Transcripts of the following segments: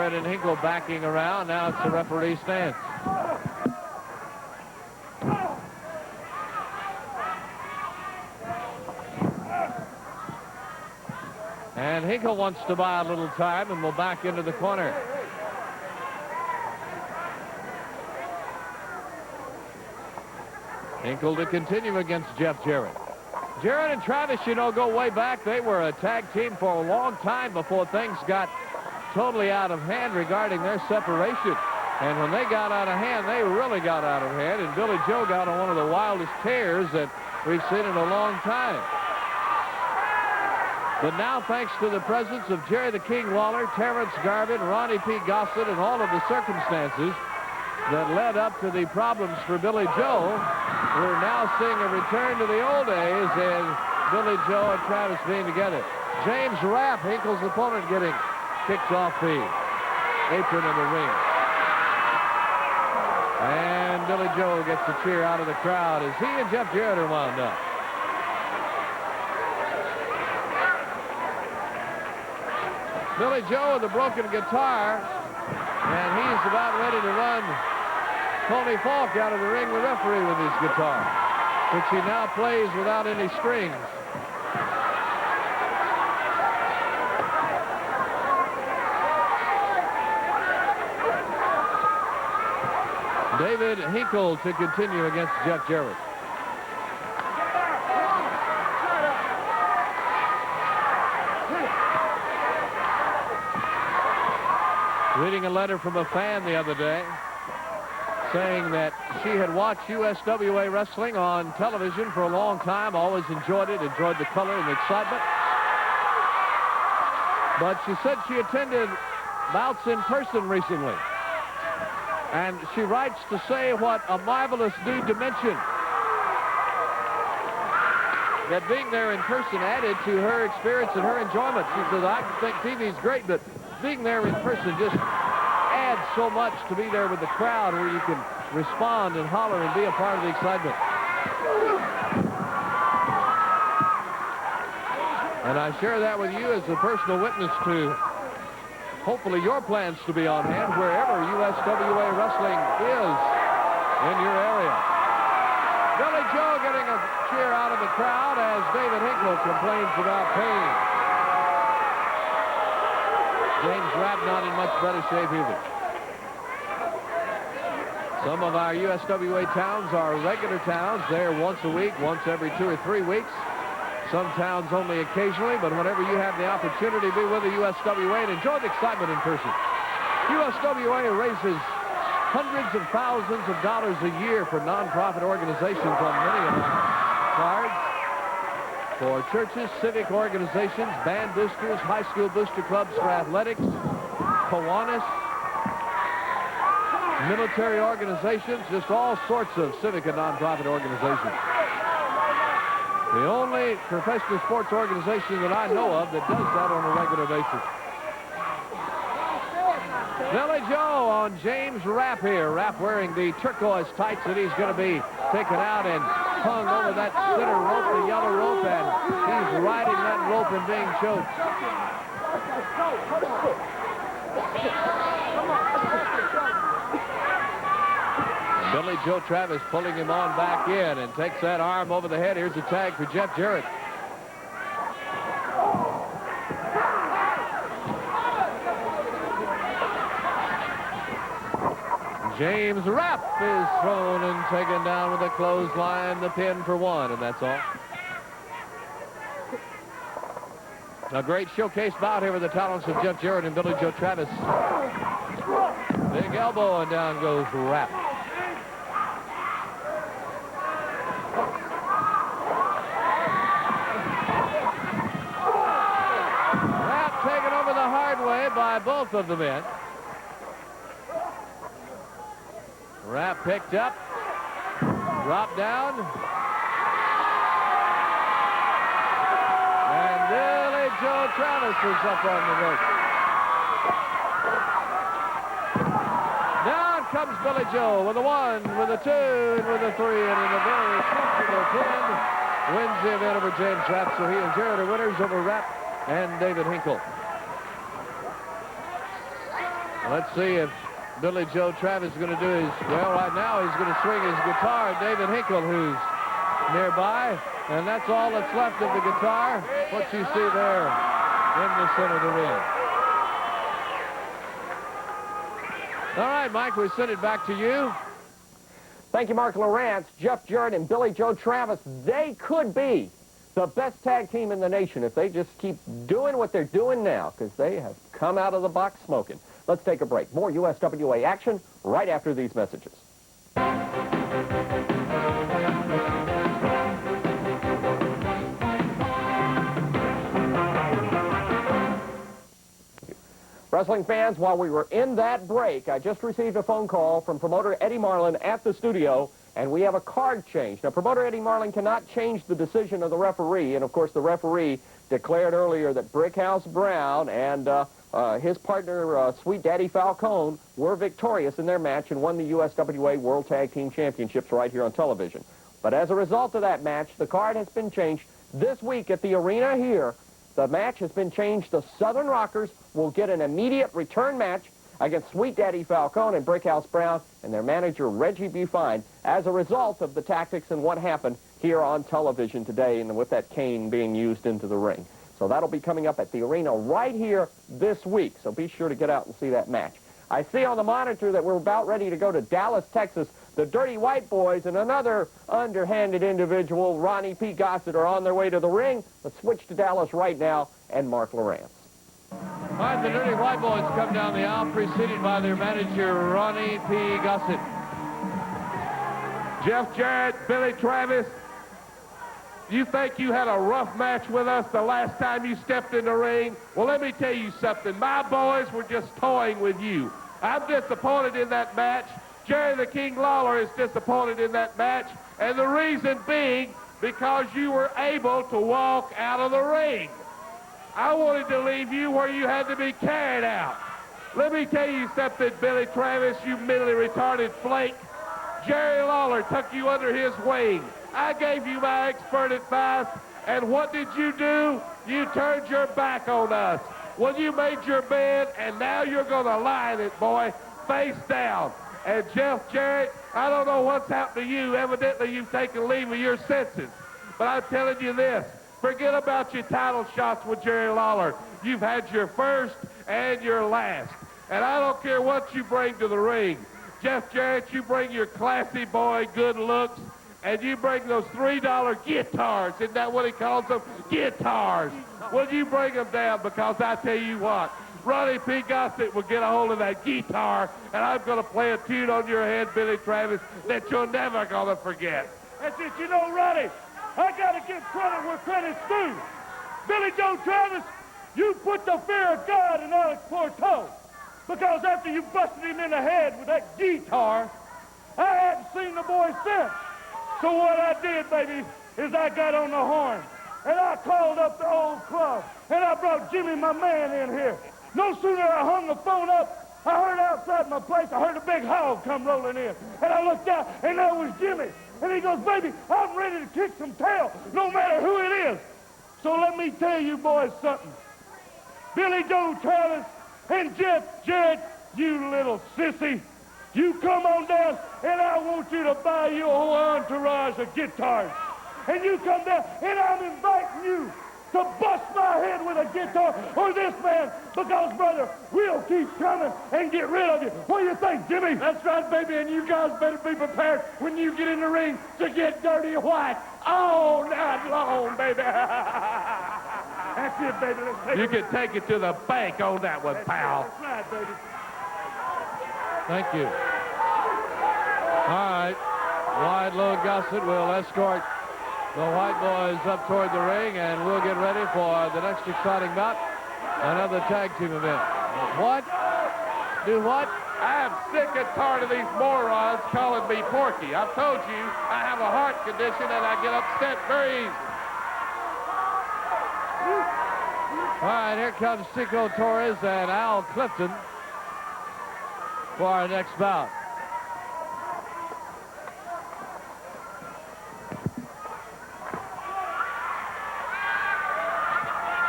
Jarrett and Hinkle backing around. Now it's the referee's stance. And Hinkle wants to buy a little time and will back into the corner. Hinkle to continue against Jeff Jarrett. Jarrett and Travis, you know, go way back. They were a tag team for a long time before things got totally out of hand regarding their separation. And when they got out of hand, they really got out of hand. And Billy Joe got on one of the wildest tears that we've seen in a long time. But now, thanks to the presence of Jerry the King Lawler, Terrence Garvin, Ronnie P. Gossett, and all of the circumstances that led up to the problems for Billy Joe, we're now seeing a return to the old days and Billy Joe and Travis being together. James Rapp, Hinkle's opponent, getting kicked off the apron in the ring. And Billy Joe gets a cheer out of the crowd as he and Jeff Jarrett are wound up. Billy Joe with a broken guitar, and he's about ready to run Tony Falk out of the ring, the referee, with his guitar, which he now plays without any strings. David Hinkle to continue against Jeff Jarrett. Reading a letter from a fan the other day saying that she had watched USWA wrestling on television for a long time, always enjoyed it, enjoyed the color and the excitement. But she said she attended bouts in person recently. And she writes to say what a marvelous new dimension that being there in person added to her experience and her enjoyment. She says, I think TV's great, but being there in person just adds so much to be there with the crowd where you can respond and holler and be a part of the excitement. And I share that with you as a personal witness to hopefully your plans to be on hand wherever USWA wrestling is in your area. Billy Joe getting a cheer out of the crowd as David Hinkle complains about pain. James Rapp not in much better shape either. Some of our USWA towns are regular towns. They're once a week, once every 2 or 3 weeks. Some towns only occasionally, but whenever you have the opportunity to be with the USWA and enjoy the excitement in person. USWA raises hundreds of thousands of dollars a year for nonprofit organizations on many of our cards. For churches, civic organizations, band boosters, high school booster clubs for athletics, Kiwanis, military organizations, just all sorts of civic and nonprofit organizations. The only professional sports organization that I know of that does that on a regular basis. Billy Joe on James Rapp here. Rapp wearing the turquoise tights that he's going to be taken out and hung over that center rope, the yellow rope, and he's riding that rope and being choked. Billy Joe Travis pulling him on back in and takes that arm over the head. Here's a tag for Jeff Jarrett. James Rapp is thrown and taken down with a clothesline, the pin for one, and that's all. A great showcase bout here with the talents of Jeff Jarrett and Billy Joe Travis. Big elbow, and down goes Rapp. Rapp taken over the hard way by both of the men. Rapp picked up, dropped down, and Billy Joe Travis is up on the rope. Down comes Billy Joe with a 1, with a 2, and with a 3, and in a very comfortable pin, wins the event over James Rapp. So he and Jarrett are winners over Rapp and David Hinkle. Let's see if Billy Joe Travis is going to do his, well, right now he's going to swing his guitar. David Hinkle, who's nearby, and that's all that's left of the guitar, what you see there in the center of the ring. All right, Mike, we send it back to you. Thank you, Mark Lawrence. Jeff Jarrett and Billy Joe Travis, they could be the best tag team in the nation if they just keep doing what they're doing now, because they have come out of the box smoking. Let's take a break. More USWA action right after these messages. Wrestling fans, while we were in that break, I just received a phone call from promoter Eddie Marlin at the studio, and we have a card change. Now, promoter Eddie Marlin cannot change the decision of the referee, and of course the referee declared earlier that Brickhouse Brown and his partner, Sweet Daddy Falcone, were victorious in their match and won the USWA World Tag Team Championships right here on television. But as a result of that match, the card has been changed this week at the arena here. The match has been changed. The Southern Rockers will get an immediate return match against Sweet Daddy Falcone and Brickhouse Brown and their manager, Reggie Buffine, as a result of the tactics and what happened here on television today and with that cane being used into the ring. So that'll be coming up at the arena right here this week. So be sure to get out and see that match. I see on the monitor that we're about ready to go to Dallas, Texas. The Dirty White Boys and another underhanded individual, Ronnie P. Gossett, are on their way to the ring. Let's switch to Dallas right now and Mark Lawrence. All right, the Dirty White Boys come down the aisle, preceded by their manager, Ronnie P. Gossett. Jeff Jarrett, Billy Travis, you think you had a rough match with us the last time you stepped in the ring? Well, let me tell you something. My boys were just toying with you. I'm disappointed in that match. Jerry the King Lawler is disappointed in that match, and the reason being because you were able to walk out of the ring. I wanted to leave you where you had to be carried out. Let me tell you something, Billy Travis, you mentally retarded flake. Jerry Lawler took you under his wing. I gave you my expert advice, and what did you do? You turned your back on us. Well, you made your bed, and now you're going to lie in it, boy, face down. And Jeff Jarrett, I don't know what's happened to you. Evidently, you've taken leave of your senses. But I'm telling you this, forget about your title shots with Jerry Lawler. You've had your first and your last. And I don't care what you bring to the ring. Jeff Jarrett, you bring your classy boy good looks, and you bring those $3 guitars. Isn't that what he calls them? Guitars. Well, you bring them down, because I tell you what, Ronnie P. Gossett will get a hold of that guitar, and I'm going to play a tune on your head, Billy Travis, that you're never going to forget. That's it. You know, Ronnie, I got to give credit where credit's due. Billy Joe Travis, you put the fear of God in Alex Porto, because after you busted him in the head with that guitar, I hadn't seen the boy since. So what I did, baby, is I got on the horn, and I called up the old club, and I brought Jimmy, my man, in here. No sooner I hung the phone up, I heard outside my place, I heard a big hog come rolling in. And I looked out, and there was Jimmy. And he goes, baby, I'm ready to kick some tail, no matter who it is. So let me tell you boys something. Billy Joe Travis and Jeff Jarrett, you little sissy, you come on down, and I want you to buy you a whole entourage of guitars. And you come down, and I'm inviting you to bust my head with a guitar or this man, because, brother, we'll keep coming and get rid of you. What do you think, Jimmy? That's right, baby, and you guys better be prepared when you get in the ring to get dirty white all night long, baby. That's it, baby. Let's take You can take it to the bank on that one, pal. That's right, baby. Thank you. All right. Wide Low Gossett will escort the White Boys up toward the ring, and we'll get ready for the next exciting bout, another tag team event. What? Do what? I'm sick and tired of these morons calling me Porky. I've told you I have a heart condition and I get upset very easy. All right, here comes Chico Torres and Al Clifton for our next bout.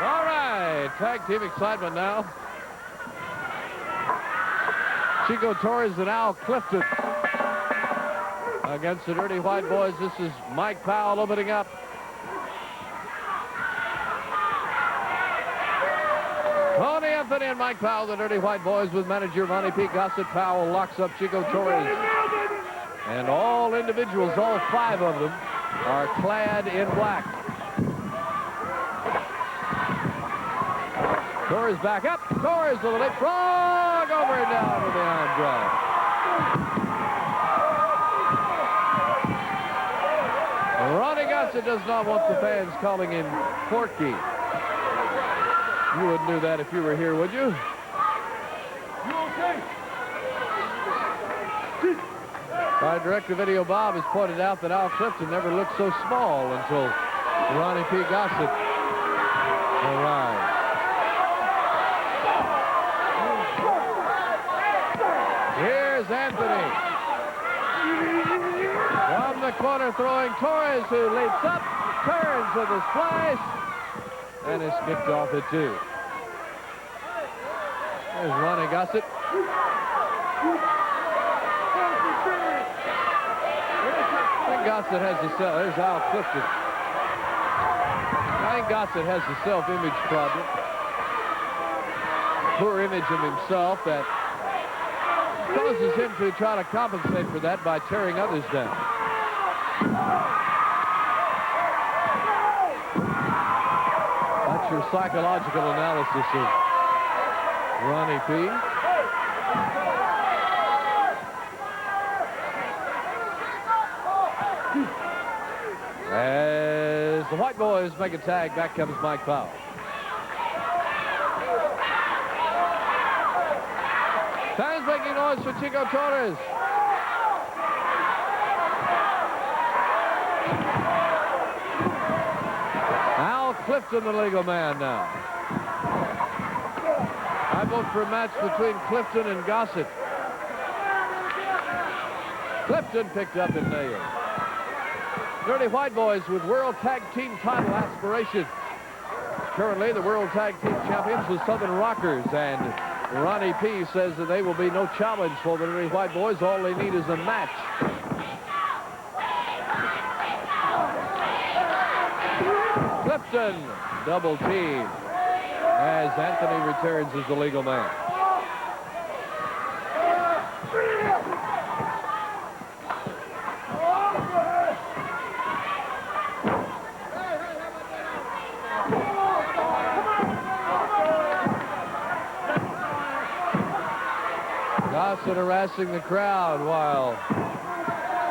All right, tag team excitement now. Chico Torres and Al Clifton against the Dirty White Boys. This is Mike Powell opening up. Tony Anthony and Mike Powell, the Dirty White Boys, with manager Ronnie P. Gossett. Powell locks up Chico Torres. And all individuals, all 5 of them, are clad in black. Torres back up. Torres with a leapfrog over and down with the arm drag. Ronnie Gossett does not want the fans calling him Porky. You wouldn't do that if you were here, would you? You okay? Our direct-to-video Bob has pointed out that Al Clifton never looked so small until Ronnie P. Gossett arrived. Here's Anthony. From the corner throwing Torres, who leaps up, turns with a splash, and is kicked off at 2. There's Ronnie Gossett. I think Gossett has the self. There's Al Clifton. I think Gossett has the self-image problem. Poor image of himself that causes him to try to compensate for that by tearing others down. That's your psychological analysis of Ronnie P. As the White Boys make a tag, back comes Mike Powell. Fans making noise for Chico Torres. Al Clifton, the legal man now. I vote for a match between Clifton and Gossett. Clifton picked up and nailed. Dirty White Boys with World Tag Team title aspiration. Currently, the World Tag Team champions, the Southern Rockers, and Ronnie P. says that they will be no challenge for the Dirty White Boys. All they need is a match. Clifton, double team, as Anthony returns as the legal man. Gossett harassing the crowd while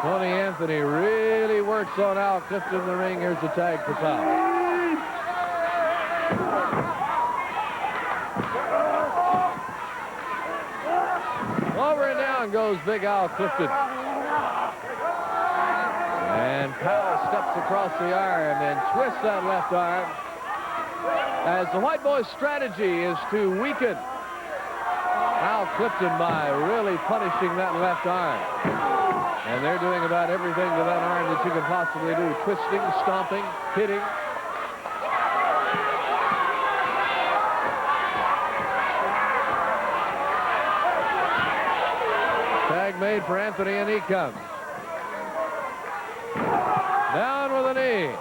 Tony Anthony really works on Al Clifton in the ring. Here's the tag for Powell. Over and down goes Big Al Clifton. And Powell steps across the arm and twists that left arm. As the White Boys' strategy is to weaken Al Clifton by really punishing that left arm. And they're doing about everything to that arm that you can possibly do. Twisting, stomping, hitting. Tag made for Anthony, and he comes. Down with a knee.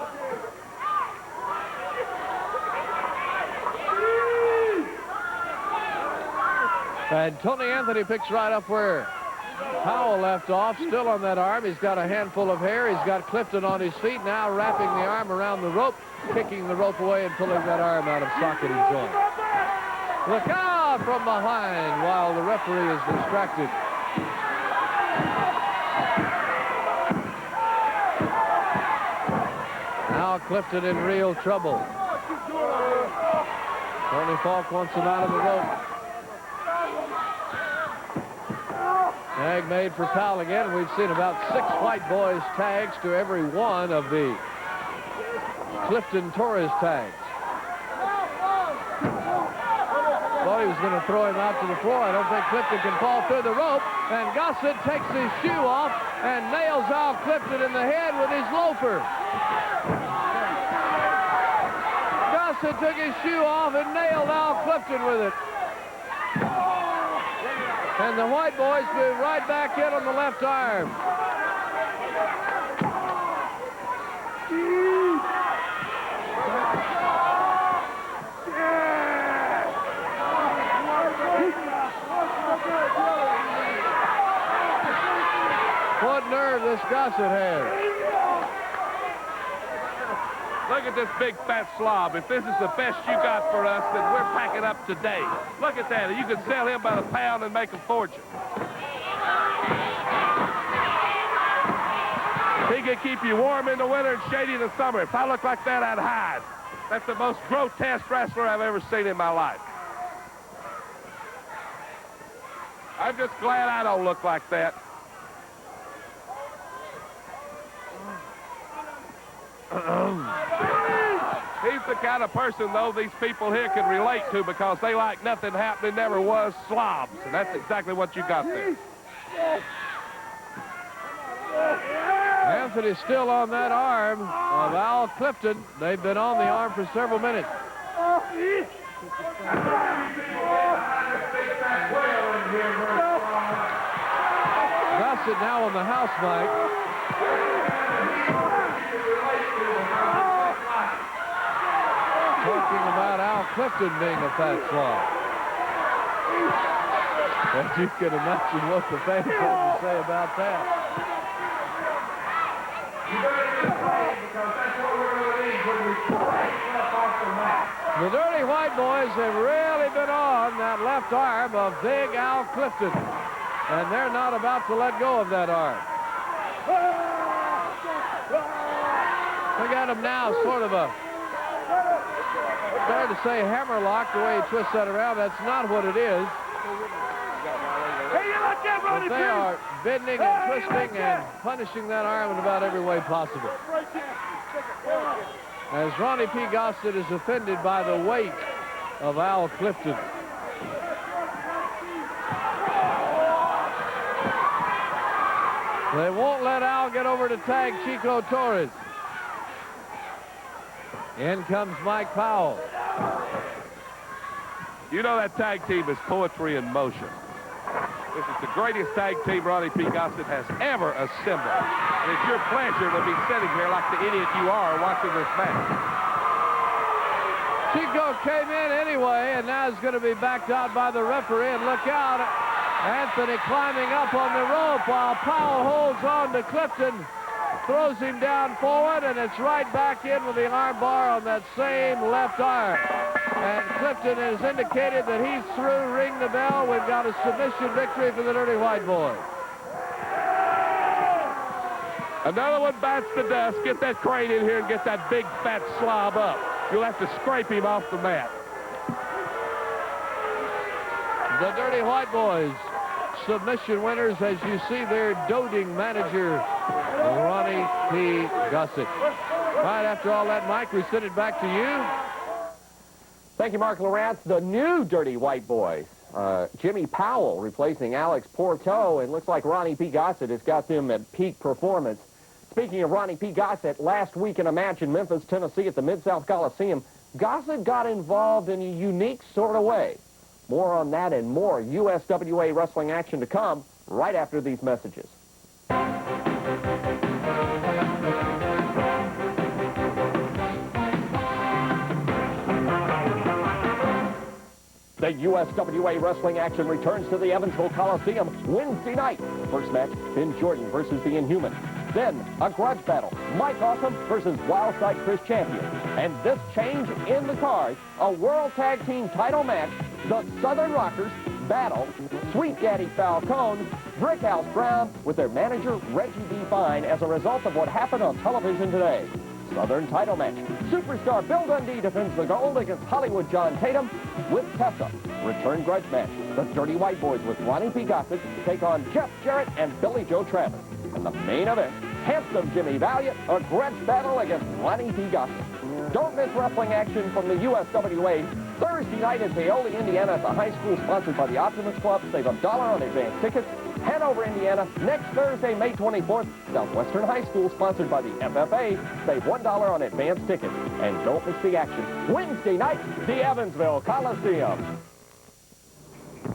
And Tony Anthony picks right up where Powell left off, still on that arm. He's got a handful of hair. He's got Clifton on his feet, now wrapping the arm around the rope, kicking the rope away and pulling that arm out of socket and joint. Look out from behind while the referee is distracted. Now Clifton in real trouble. Tony Falk wants him out of the rope. Tag made for Powell again. We've seen about 6 White Boys tags to every one of the Clifton Torres tags. Thought he was going to throw him out to the floor. I don't think Clifton can fall through the rope. And Gossett takes his shoe off and nails Al Clifton in the head with his loafer. Gossett took his shoe off and nailed Al Clifton with it. And the White boys move right back in on the left arm. What nerve this Gossett has. Look at this big fat slob. If this is the best you got for us, then we're packing up today. Look at that. You could sell him by the pound and make a fortune. He can keep you warm in the winter and shady in the summer. If I look like that, I'd hide. That's the most grotesque wrestler I've ever seen in my life. I'm just glad I don't look like that. He's the kind of person, though, these people here can relate to because they like nothing happening, never was, slobs. And that's exactly what you got there. Anthony's still on that arm of Al Clifton. They've been on the arm for several minutes. Gossett now on the house mic. Talking about Al Clifton being a fat slob. And you can imagine what the fans have to say about that. The Dirty White boys have really been on that left arm of big Al Clifton. And they're not about to let go of that arm. Look at him now, sort of a, fair to say, hammerlock, the way he twists that around. That's not what it is. But they are bending and twisting and punishing that arm in about every way possible. As Ronnie P. Gossett is offended by the weight of Al Clifton. They won't let Al get over to tag Chico Torres. In comes Mike Powell. You know that tag team is poetry in motion. This is the greatest tag team Ronnie P. Gossett has ever assembled. And it's your pleasure to be sitting here like the idiot you are watching this match. Chico came in anyway, and now is going to be backed out by the referee. And look out, Anthony climbing up on the rope while Powell holds on to Clifton, throws him down forward, and it's right back in with the arm bar on that same left arm. And Clifton has indicated that he's through. Ring the bell. We've got a submission victory for the Dirty White boys. Another one bats the dust. Get that crane in here and get that big fat slob up. You'll have to scrape him off the mat. The Dirty White boys, submission winners, as you see their doting manager, Ronnie P. Gossett. Right after all that, Mike, we send it back to you. Thank you, Mark Lawrence. The new Dirty White boys. Jimmy Powell replacing Alex Porto, and looks like Ronnie P. Gossett has got them at peak performance. Speaking of Ronnie P. Gossett, last week in a match in Memphis, Tennessee at the Mid-South Coliseum, Gossett got involved in a unique sort of way. More on that and more USWA wrestling action to come right after these messages. The USWA wrestling action returns to the Evansville Coliseum Wednesday night. First match, Finn Jordan versus the Inhuman. Then, a grudge battle, Mike Awesome versus Wildside Chris Champion. And this change in the card, a World Tag Team title match, the Southern Rockers battle Sweet Daddy Falcone, Brickhouse Brown with their manager Reggie D. Fine as a result of what happened on television today. Southern title match. Superstar Bill Dundee defends the gold against Hollywood John Tatum with Tessa. Return grudge match. The Dirty White Boys with Ronnie P. Gossett take on Jeff Jarrett and Billy Joe Travis. And the main event, Handsome Jimmy Valiant, a grudge battle against Ronnie P. Gossett. Don't miss wrestling action from the USWA Thursday night in Paoli, Indiana at the high school, sponsored by the Optimist Club. Save $1 on advance tickets. Hanover, Indiana, next Thursday, May 24th, Southwestern High School, sponsored by the FFA. Save $1 on advance tickets. And don't miss the action Wednesday night, the Evansville Coliseum.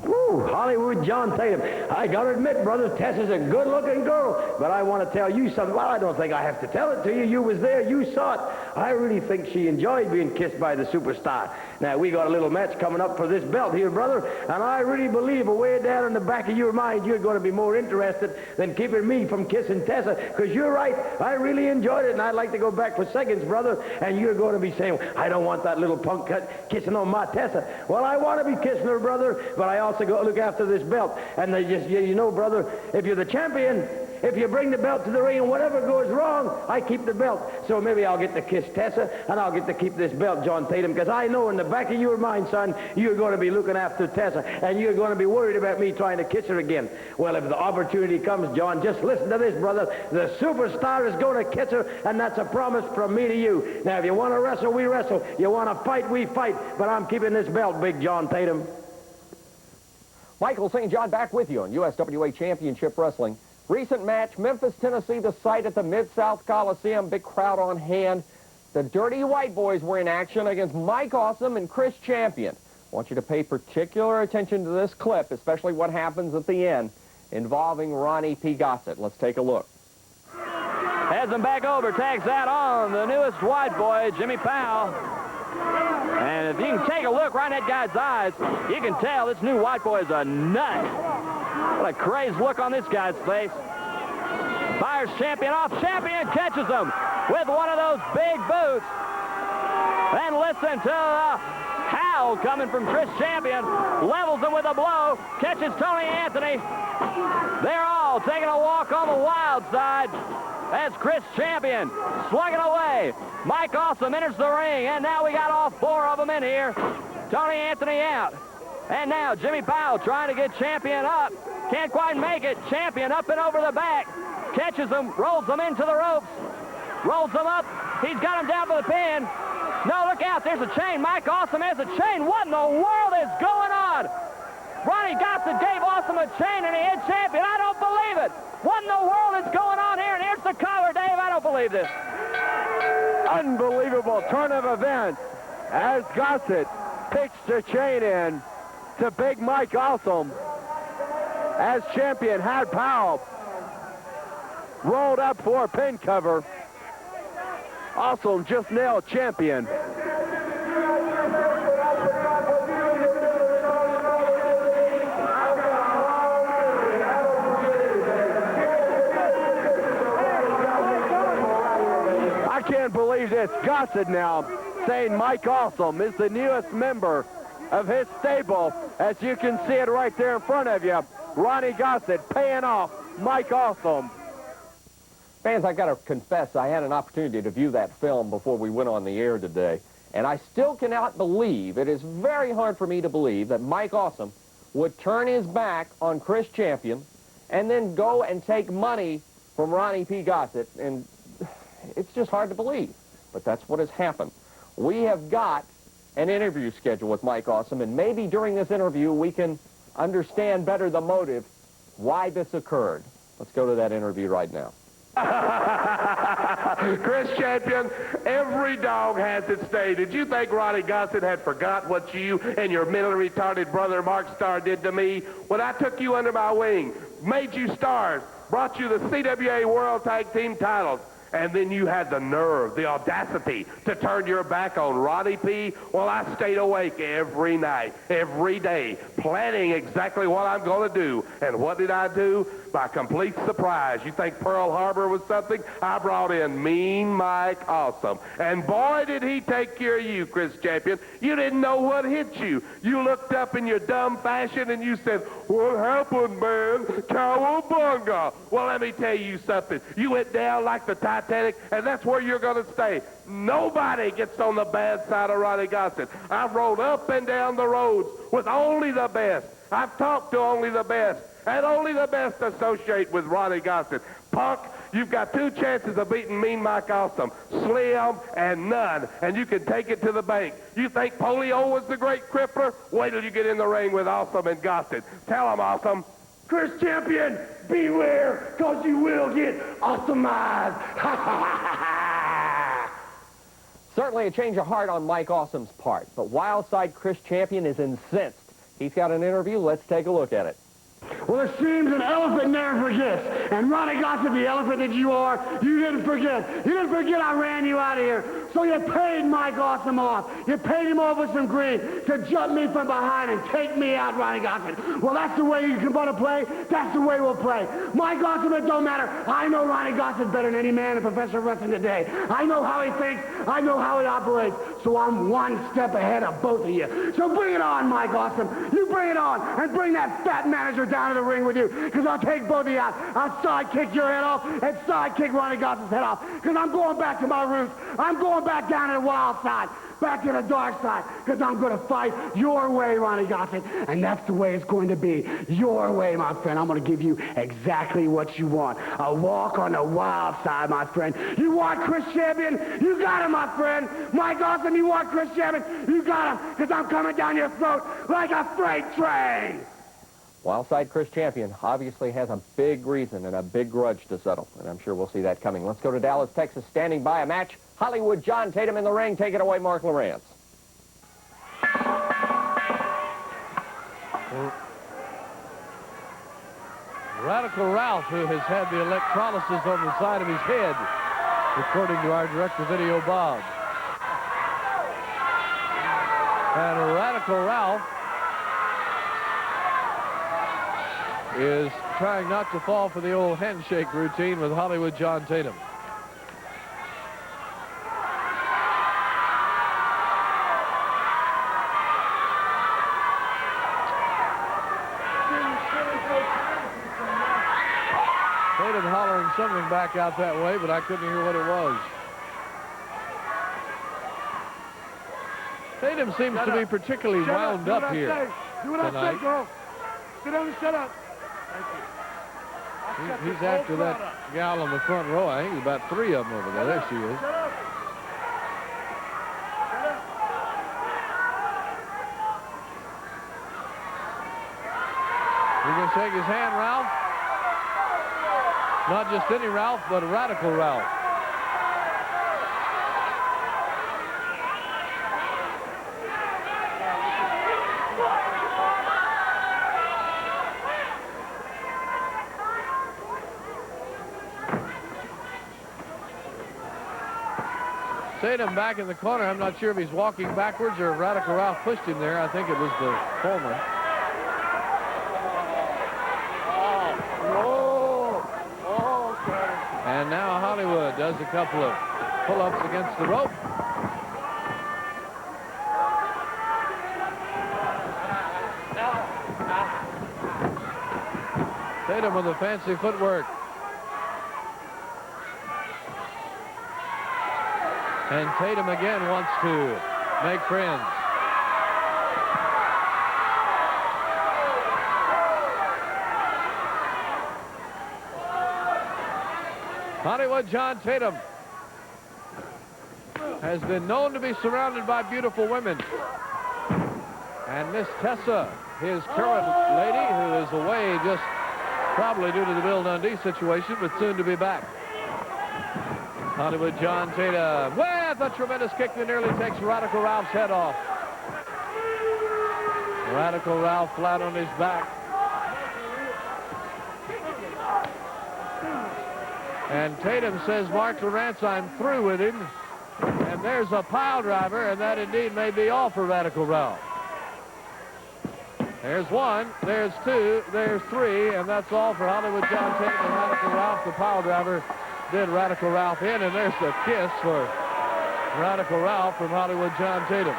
Woo. Oh, Hollywood John Tatum. I got to admit, brother, Tess is a good-looking girl. But I want to tell you something. Well, I don't think I have to tell it to you. You was there. You saw it. I really think she enjoyed being kissed by the superstar. Now, we got a little match coming up for this belt here, brother. And I really believe way down in the back of your mind, you're going to be more interested than keeping me from kissing Tessa. Because you're right. I really enjoyed it. And I'd like to go back for seconds, brother. And you're going to be saying, I don't want that little punk kissing on my Tessa. Well, I want to be kissing her, brother. But I also got to look after this belt. And they just, you know, brother, if you're the champion, if you bring the belt to the ring and whatever goes wrong, I keep the belt. So maybe I'll get to kiss Tessa and I'll get to keep this belt, John Tatum, because I know in the back of your mind, son, you're going to be looking after Tessa and you're going to be worried about me trying to kiss her again. Well, if the opportunity comes, John, just listen to this, brother. The superstar is going to kiss her, and that's a promise from me to you. Now, if you want to wrestle, we wrestle. You want to fight, we fight. But I'm keeping this belt, Big John Tatum. Michael St. John back with you on USWA Championship Wrestling. Recent match, Memphis, Tennessee, the site at the Mid-South Coliseum. Big crowd on hand. The Dirty White Boys were in action against Mike Awesome and Chris Champion. I want you to pay particular attention to this clip, especially what happens at the end involving Ronnie P. Gossett. Let's take a look. Heads him back over, tags that on the newest White Boy, Jimmy Powell. And if you can take a look right in that guy's eyes, you can tell this new White Boy is a nut. What a crazed look on this guy's face. Fires Champion off. Champion catches him with one of those big boots. Then listen to the howl coming from Chris Champion. Levels him with a blow. Catches Tony Anthony. They're all taking a walk on the wild side as Chris Champion slugging away. Mike Awesome enters the ring, and now we got all four of them in here. Tony Anthony out. And now Jimmy Powell trying to get Champion up. Can't quite make it. Champion up and over the back. Catches him, rolls him into the ropes. Rolls him up. He's got him down for the pin. No, look out. There's a chain. Mike Awesome has a chain. What in the world is going on? Ronnie Gossett gave Awesome a chain, and he hit Champion. I don't believe it. What in the world is going on here? And here's the cover, Dave. I don't believe this. Unbelievable turn of events as Gossett pitched the chain in to Big Mike Awesome as Champion had Powell rolled up for a pin cover. Awesome just nailed Champion. I can't believe this. Gossett now saying Mike Awesome is the newest member of his stable. As you can see it right there in front of you, Ronnie Gossett paying off Mike Awesome. Fans, I got to confess, I had an opportunity to view that film before we went on the air today, and I still cannot believe, it is very hard for me to believe, that Mike Awesome would turn his back on Chris Champion and then go and take money from Ronnie P. Gossett, and it's just hard to believe, but that's what has happened. We have got an interview scheduled with Mike Awesome, and maybe during this interview we can understand better the motive, why this occurred. Let's go to that interview right now. Chris Champion, every dog has its day. Did you think Ronnie Gossett had forgot what you and your mentally retarded brother Mark Starr did to me when I took you under my wing, made you stars, brought you the CWA World Tag Team titles, and then you had the nerve, the audacity to turn your back on Ronnie P? Well, I stayed awake every night, every day, planning exactly what I'm going to do. And what did I do? By complete surprise. You think Pearl Harbor was something? I brought in Mean Mike Awesome. And boy, did he take care of you, Chris Champion. You didn't know what hit you. You looked up in your dumb fashion and you said, "What happened, man? Cowabunga." Well, let me tell you something. You went down like the Titanic, and that's where you're going to stay. Nobody gets on the bad side of Ronnie Gossett. I've rode up and down the roads with only the best. I've talked to only the best. And only the best associate with Ronnie Gossett. Punk, you've got two chances of beating Mean Mike Awesome. Slim and none. And you can take it to the bank. You think polio was the great crippler? Wait till you get in the ring with Awesome and Gossett. Tell him, Awesome. Chris Champion, beware, because you will get awesomized. Certainly a change of heart on Mike Awesome's part, but Wildside Chris Champion is incensed. He's got an interview. Let's take a look at it. Well, it seems an elephant never forgets. And Ronnie Gossett, the elephant that you are, you didn't forget. You didn't forget I ran you out of here. So you paid Mike Awesome off. You paid him off with some green to jump me from behind and take me out, Ronnie Gossett. Well, that's the way you can want to play. That's the way we'll play. Mike Awesome, it don't matter. I know Ronnie Gossett better than any man in professional wrestling today. I know how he thinks. I know how he operates. So I'm one step ahead of both of you. So bring it on, Mike Awesome. You bring it on and bring that fat manager down to the ring with you, because I'll take both of you out. I'll side kick your head off and side kick Ronnie Gossett's head off, because I'm going back to my roots. I'm going back down to the wild side, back to the dark side, because I'm going to fight your way, Ronnie Gossett, and that's the way it's going to be. Your way, my friend. I'm going to give you exactly what you want. A walk on the wild side, my friend. You want Chris Champion? You got him, my friend. Mike Awesome, you want Chris Champion? You got him, because I'm coming down your throat like a freight train. Wildside Chris Champion obviously has a big reason and a big grudge to settle, and I'm sure we'll see that coming. Let's go to Dallas, Texas, standing by a match. Hollywood John Tatum in the ring. Take it away, Mark Lawrence. Radical Ralph, who has had the electrolysis on the side of his head, according to our director video, Bob. And Radical Ralph is trying not to fall for the old handshake routine with Hollywood John Tatum. Tatum hollering something back out that way, but I couldn't hear what it was. Tatum seems to be particularly wound up here Do what I tonight. say, girl. Sit down and shut up. He's after that gal on the front row. I think there's about 3 of them over there. There she is. You gonna shake his hand, Ralph? Not just any Ralph, but Radical Ralph. Tatum back in the corner. I'm not sure if he's walking backwards or if Radical Ralph pushed him there. I think it was the former. And now Hollywood does a couple of pull-ups against the rope. Tatum with the fancy footwork. And Tatum again wants to make friends. Hollywood John Tatum has been known to be surrounded by beautiful women. And Miss Tessa, his current lady, who is away just probably due to the Bill Dundee situation, but soon to be back. Hollywood John Tatum with a tremendous kick that nearly takes Radical Ralph's head off. Radical Ralph flat on his back. And Tatum says, Mark Lawrence, I'm through with him. And there's a pile driver, and that indeed may be all for Radical Ralph. There's 1, there's 2, there's 3, and that's all for Hollywood John Tatum and Radical Ralph. The pile driver did Radical Ralph in, and there's the kiss for Radical Ralph from Hollywood John Tatum.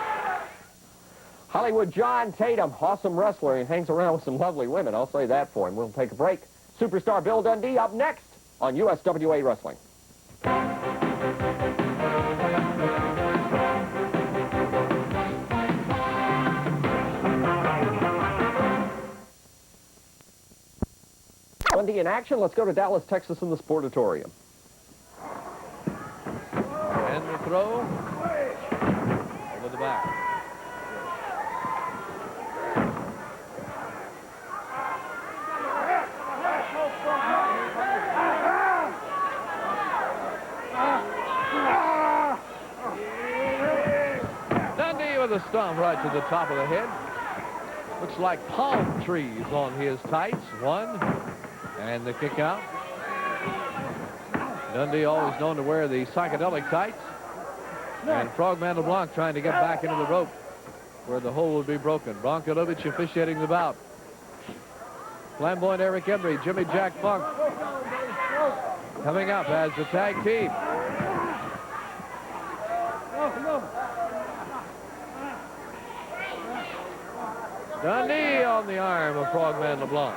Hollywood John Tatum, awesome wrestler. He hangs around with some lovely women. I'll say that for him. We'll take a break. Superstar Bill Dundee up next on USWA Wrestling. Dundee in action. Let's go to Dallas, Texas in the Sportatorium. And the throw over the back. Dundee with a stomp right to the top of the head. Looks like palm trees on his tights. One, and the kick out. Dundee always known to wear the psychedelic tights. And Frogman LeBlanc trying to get back into the rope where the hole would be broken. Bronkovic officiating the bout. Flamboyant Eric Embry, Jimmy Jack Funk coming up as the tag team. Dundee on the arm of Frogman LeBlanc.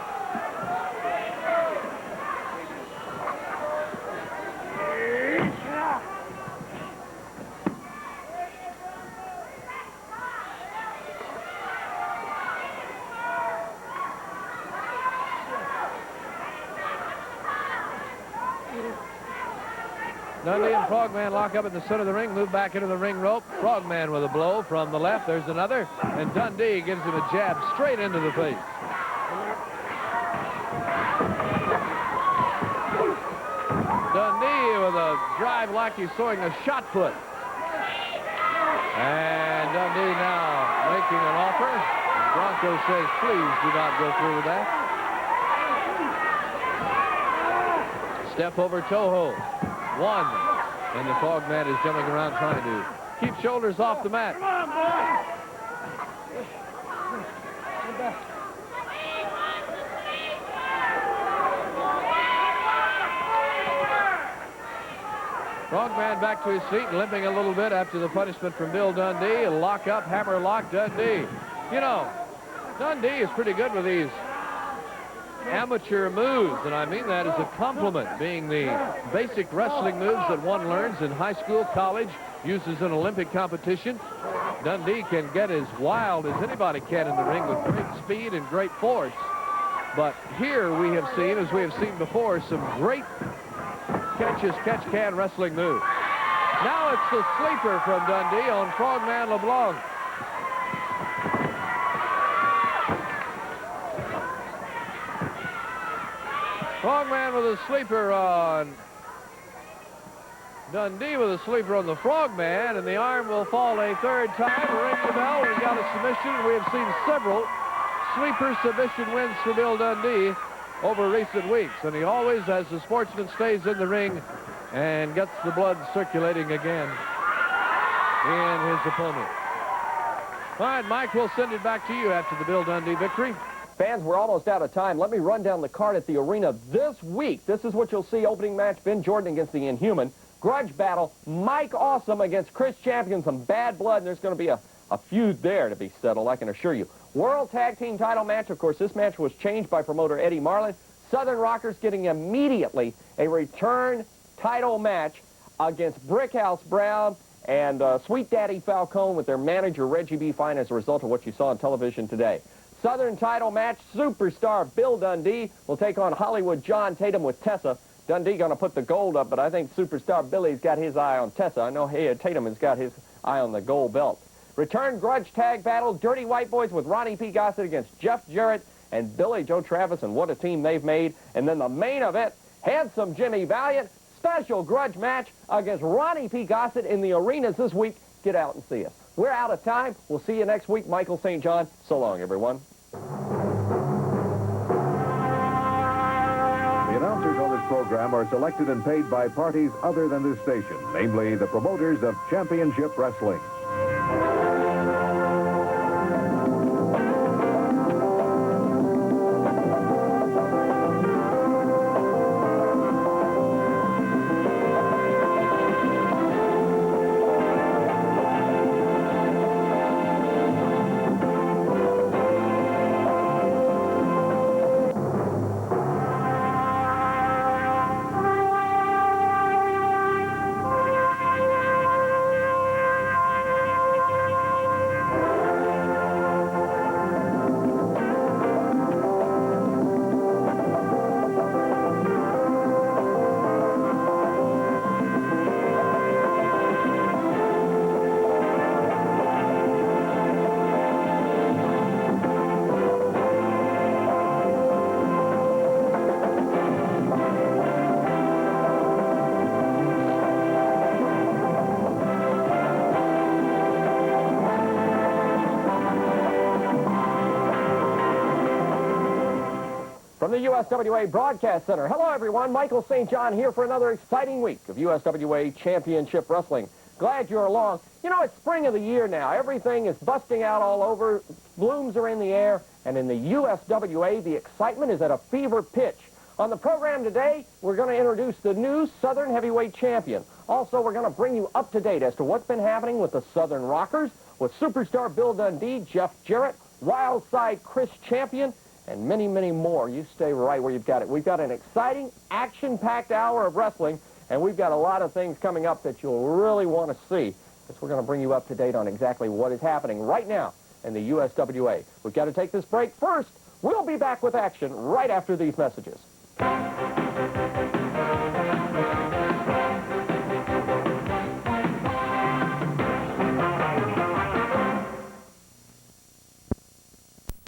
Dundee and Frogman lock up in the center of the ring, move back into the ring rope. Frogman with a blow from the left. There's another. And Dundee gives him a jab straight into the face. Dundee with a drive like he's throwing a shot put. And Dundee now making an offer. Bronco says, please do not go through with that. Step over toe hold. One. And the Frogman is jumping around trying to keep shoulders off the mat. Come on, boy. Frogman back to his feet, limping a little bit after the punishment from Bill Dundee. A lock up, hammer lock, Dundee. You know, Dundee is pretty good with these amateur moves, and I mean that as a compliment, being the basic wrestling moves that one learns in high school, college, uses in Olympic competition. Dundee can get as wild as anybody can in the ring with great speed and great force. But here we have seen, as we have seen before, some great catch-can wrestling moves. Now it's the sleeper from Dundee on Frogman LeBlanc. Frogman with a sleeper on Dundee with a sleeper on the Frogman, and the arm will fall a third time. Ring the bell. We've got a submission. We have seen several sleeper submission wins for Bill Dundee over recent weeks, and he always, as the sportsman, stays in the ring and gets the blood circulating again in his opponent. All right, Mike, we'll send it back to you after the Bill Dundee victory. Fans, we're almost out of time. Let me run down the card at the arena this week. This is what you'll see. Opening match, Ben Jordan against the Inhuman. Grudge battle, Mike Awesome against Chris Champion. Some bad blood, and there's going to be a feud there to be settled, I can assure you. World Tag Team title match. Of course, this match was changed by promoter Eddie Marlin. Southern Rockers getting immediately a return title match against Brickhouse Brown and Sweet Daddy Falcone with their manager, Reggie B. Fine, as a result of what you saw on television today. Southern title match, superstar Bill Dundee will take on Hollywood John Tatum with Tessa. Dundee going to put the gold up, but I think superstar Billy's got his eye on Tessa. I know Tatum has got his eye on the gold belt. Return grudge tag battle, Dirty White Boys with Ronnie P. Gossett against Jeff Jarrett and Billy Joe Travis, and what a team they've made. And then the main event, Handsome Jimmy Valiant, special grudge match against Ronnie P. Gossett in the arenas this week. Get out and see us. We're out of time. We'll see you next week. Michael St. John. So long, everyone. The announcers on this program are selected and paid by parties other than this station, namely the promoters of Championship Wrestling. From the USWA Broadcast Center. Hello, everyone. Michael St. John here for another exciting week of USWA Championship Wrestling. Glad you're along. You know, it's spring of the year now. Everything is busting out all over. Blooms are in the air. And in the USWA, the excitement is at a fever pitch. On the program today, we're going to introduce the new Southern Heavyweight Champion. Also, we're going to bring you up to date as to what's been happening with the Southern Rockers, with Superstar Bill Dundee, Jeff Jarrett, Wildside Chris Champion, and many, many more. You stay right where you've got it. We've got an exciting, action-packed hour of wrestling, and we've got a lot of things coming up that you'll really want to see, because we're going to bring you up to date on exactly what is happening right now in the USWA. We've got to take this break first. We'll be back with action right after these messages.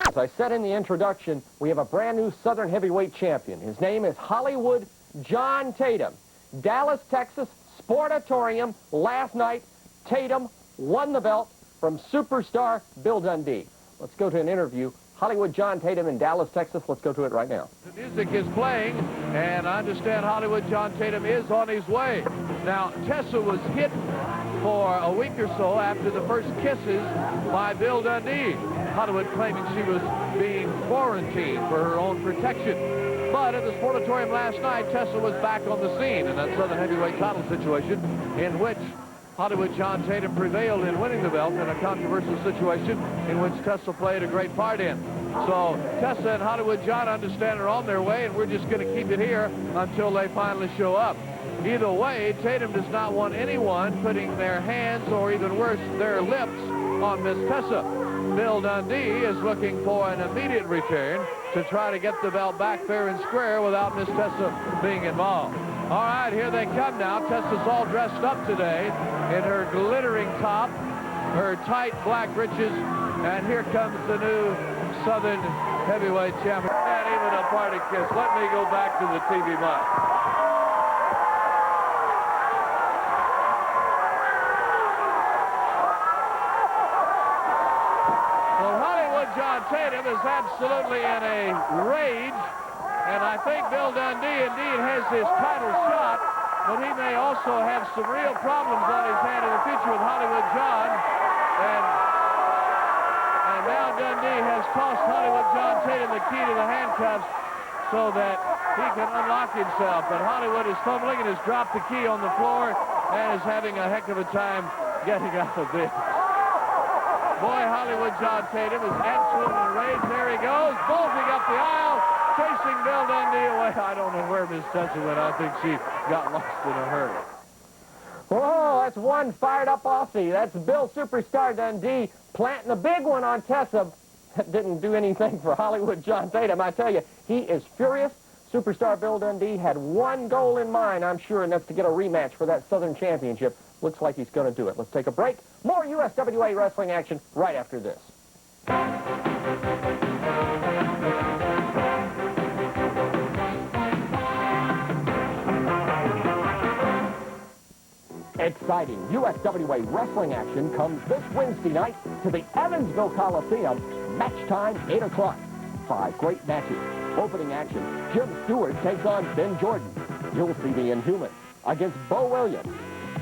As I said in the introduction, we have a brand new Southern Heavyweight Champion. His name is Hollywood John Tatum. Dallas, Texas, Sportatorium last night. Tatum won the belt from Superstar Bill Dundee. Let's go to an interview. Hollywood John Tatum in Dallas, Texas. Let's go to it right now. The music is playing, and I understand Hollywood John Tatum is on his way. Now, Tessa was hit for a week or so after the first kisses by Bill Dundee. Hollywood claiming she was being quarantined for her own protection. But at the Sportatorium last night, Tessa was back on the scene in that Southern Heavyweight title situation in which Hollywood John Tatum prevailed in winning the belt in a controversial situation in which Tessa played a great part in. So Tessa and Hollywood John understand are on their way, and we're just going to keep it here until they finally show up. Either way, Tatum does not want anyone putting their hands, or even worse, their lips, on Miss Tessa. Bill Dundee is looking for an immediate return to try to get the belt back fair and square without Miss Tessa being involved. All right, here they come now. Tessa's all dressed up today in her glittering top, her tight black breeches, and here comes the new Southern Heavyweight Champion. Not even a party kiss. Let me go back to the TV mic. Well, Hollywood John Tatum is absolutely in a rage, and I think Bill Dundee indeed has his title shot, but he may also have some real problems on his hand in the future with Hollywood John. And now Dundee has tossed Hollywood John Tatum the key to the handcuffs so that he can unlock himself. But Hollywood is fumbling and has dropped the key on the floor and is having a heck of a time getting out of this. Boy, Hollywood John Tatum is absolutely enraged. There he goes, bulging up the aisle, chasing Bill Dundee away. I don't know where Miss Tessa went. I think she got lost in a hurry. Oh, that's one fired up Aussie. That's Bill Superstar Dundee planting a big one on Tessa. That didn't do anything for Hollywood John Tatum. I tell you, he is furious. Superstar Bill Dundee had one goal in mind, I'm sure, and that's to get a rematch for that Southern Championship. Looks like he's going to do it. Let's take a break. More USWA wrestling action right after this. Exciting USWA wrestling action comes this Wednesday night to the Evansville Coliseum. Match time, 8 o'clock. 5 great matches. Opening action, Jim Stewart takes on Ben Jordan. You'll see the Inhuman against Bo Williams.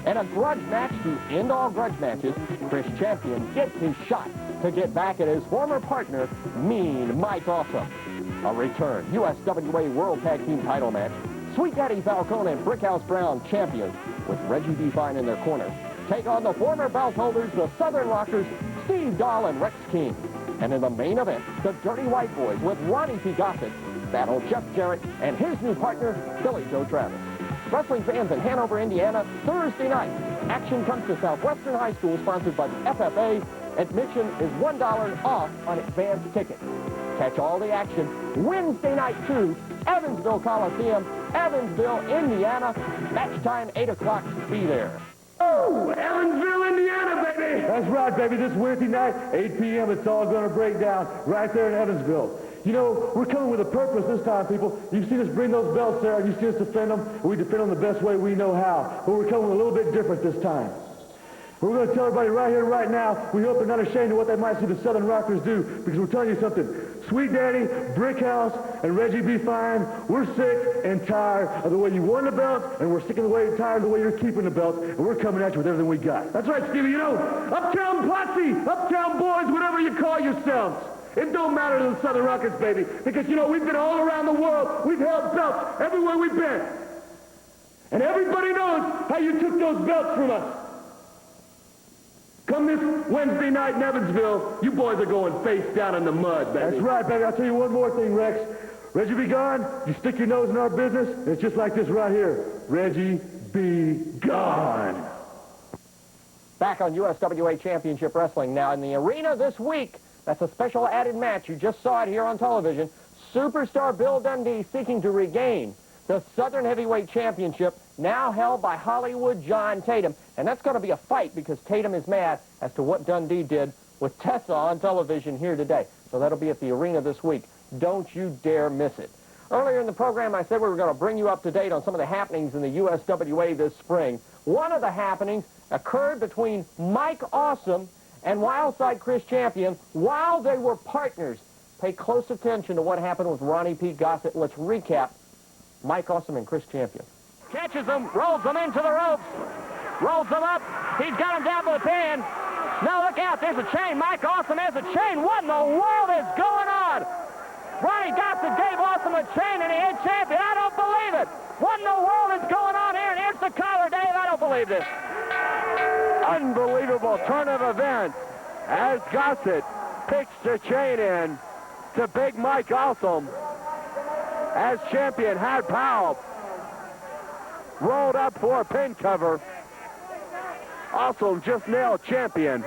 And a grudge match to end all grudge matches, Chris Champion gets his shot to get back at his former partner, Mean Mike Awesome. A return USWA World Tag Team title match. Sweet Daddy Falcone and Brickhouse Brown champions with Reggie Define in their corner. Take on the former belt holders, the Southern Rockers, Steve Dahl and Rex King. And in the main event, the Dirty White Boys with Ronnie P. Gossett battle Jeff Jarrett and his new partner, Billy Joe Travis. Wrestling fans in Hanover, Indiana, Thursday night. Action comes to Southwestern High School, sponsored by the FFA. Admission is $1 off on advance tickets. Catch all the action Wednesday night, too. Evansville Coliseum, Evansville, Indiana. Match time, 8 o'clock. Be there. Oh, Evansville, Indiana, baby! That's right, baby. This Wednesday night, 8 p.m., it's all going to break down right there in Evansville. You know, we're coming with a purpose this time, people. You've seen us bring those belts there, and you've seen us defend them, and we defend them the best way we know how. But we're coming a little bit different this time. We're going to tell everybody right here, right now, we hope they're not ashamed of what they might see the Southern Rockers do, because we're telling you something. Sweet Daddy, Brickhouse, and Reggie B. Fine, we're sick and tired of the way you won the belts, and we're sick and tired of the way you're keeping the belts, and we're coming at you with everything we got. That's right, Stevie, you know, Uptown Posse, Uptown Boys, whatever you call yourselves. It don't matter to the Southern Rockers, baby, because, you know, we've been all around the world. We've held belts everywhere we've been. And everybody knows how you took those belts from us. Come this Wednesday night in Evansville, you boys are going face down in the mud, baby. That's right, baby. I'll tell you one more thing, Rex. Reggie be gone, you stick your nose in our business, and it's just like this right here. Reggie be gone. Back on USWA Championship Wrestling now in the arena this week. That's a special added match. You just saw it here on television. Superstar Bill Dundee seeking to regain the Southern Heavyweight Championship, now held by Hollywood John Tatum. And that's going to be a fight because Tatum is mad as to what Dundee did with Tessa on television here today. So that'll be at the arena this week. Don't you dare miss it. Earlier in the program, I said we were going to bring you up to date on some of the happenings in the USWA this spring. One of the happenings occurred between Mike Awesome and Wildside Chris Champion while they were partners. Pay close attention to what happened with Ronnie Pete Gossett. Let's recap Mike Awesome and Chris Champion. Catches him, rolls him into the ropes, rolls him up. He's got him down to the pin. Now look out, there's a chain. Mike Awesome has a chain. What in the world is going on? Ronnie Gossett gave Awesome a chain and he hit Champion. I don't believe it. What in the world is going on here? And here's the collar, Dave. I don't believe this. Unbelievable turn of events as Gossett picks the chain in to Big Mike Awesome as Champion had Powell rolled up for a pin cover. Awesome just nailed Champion.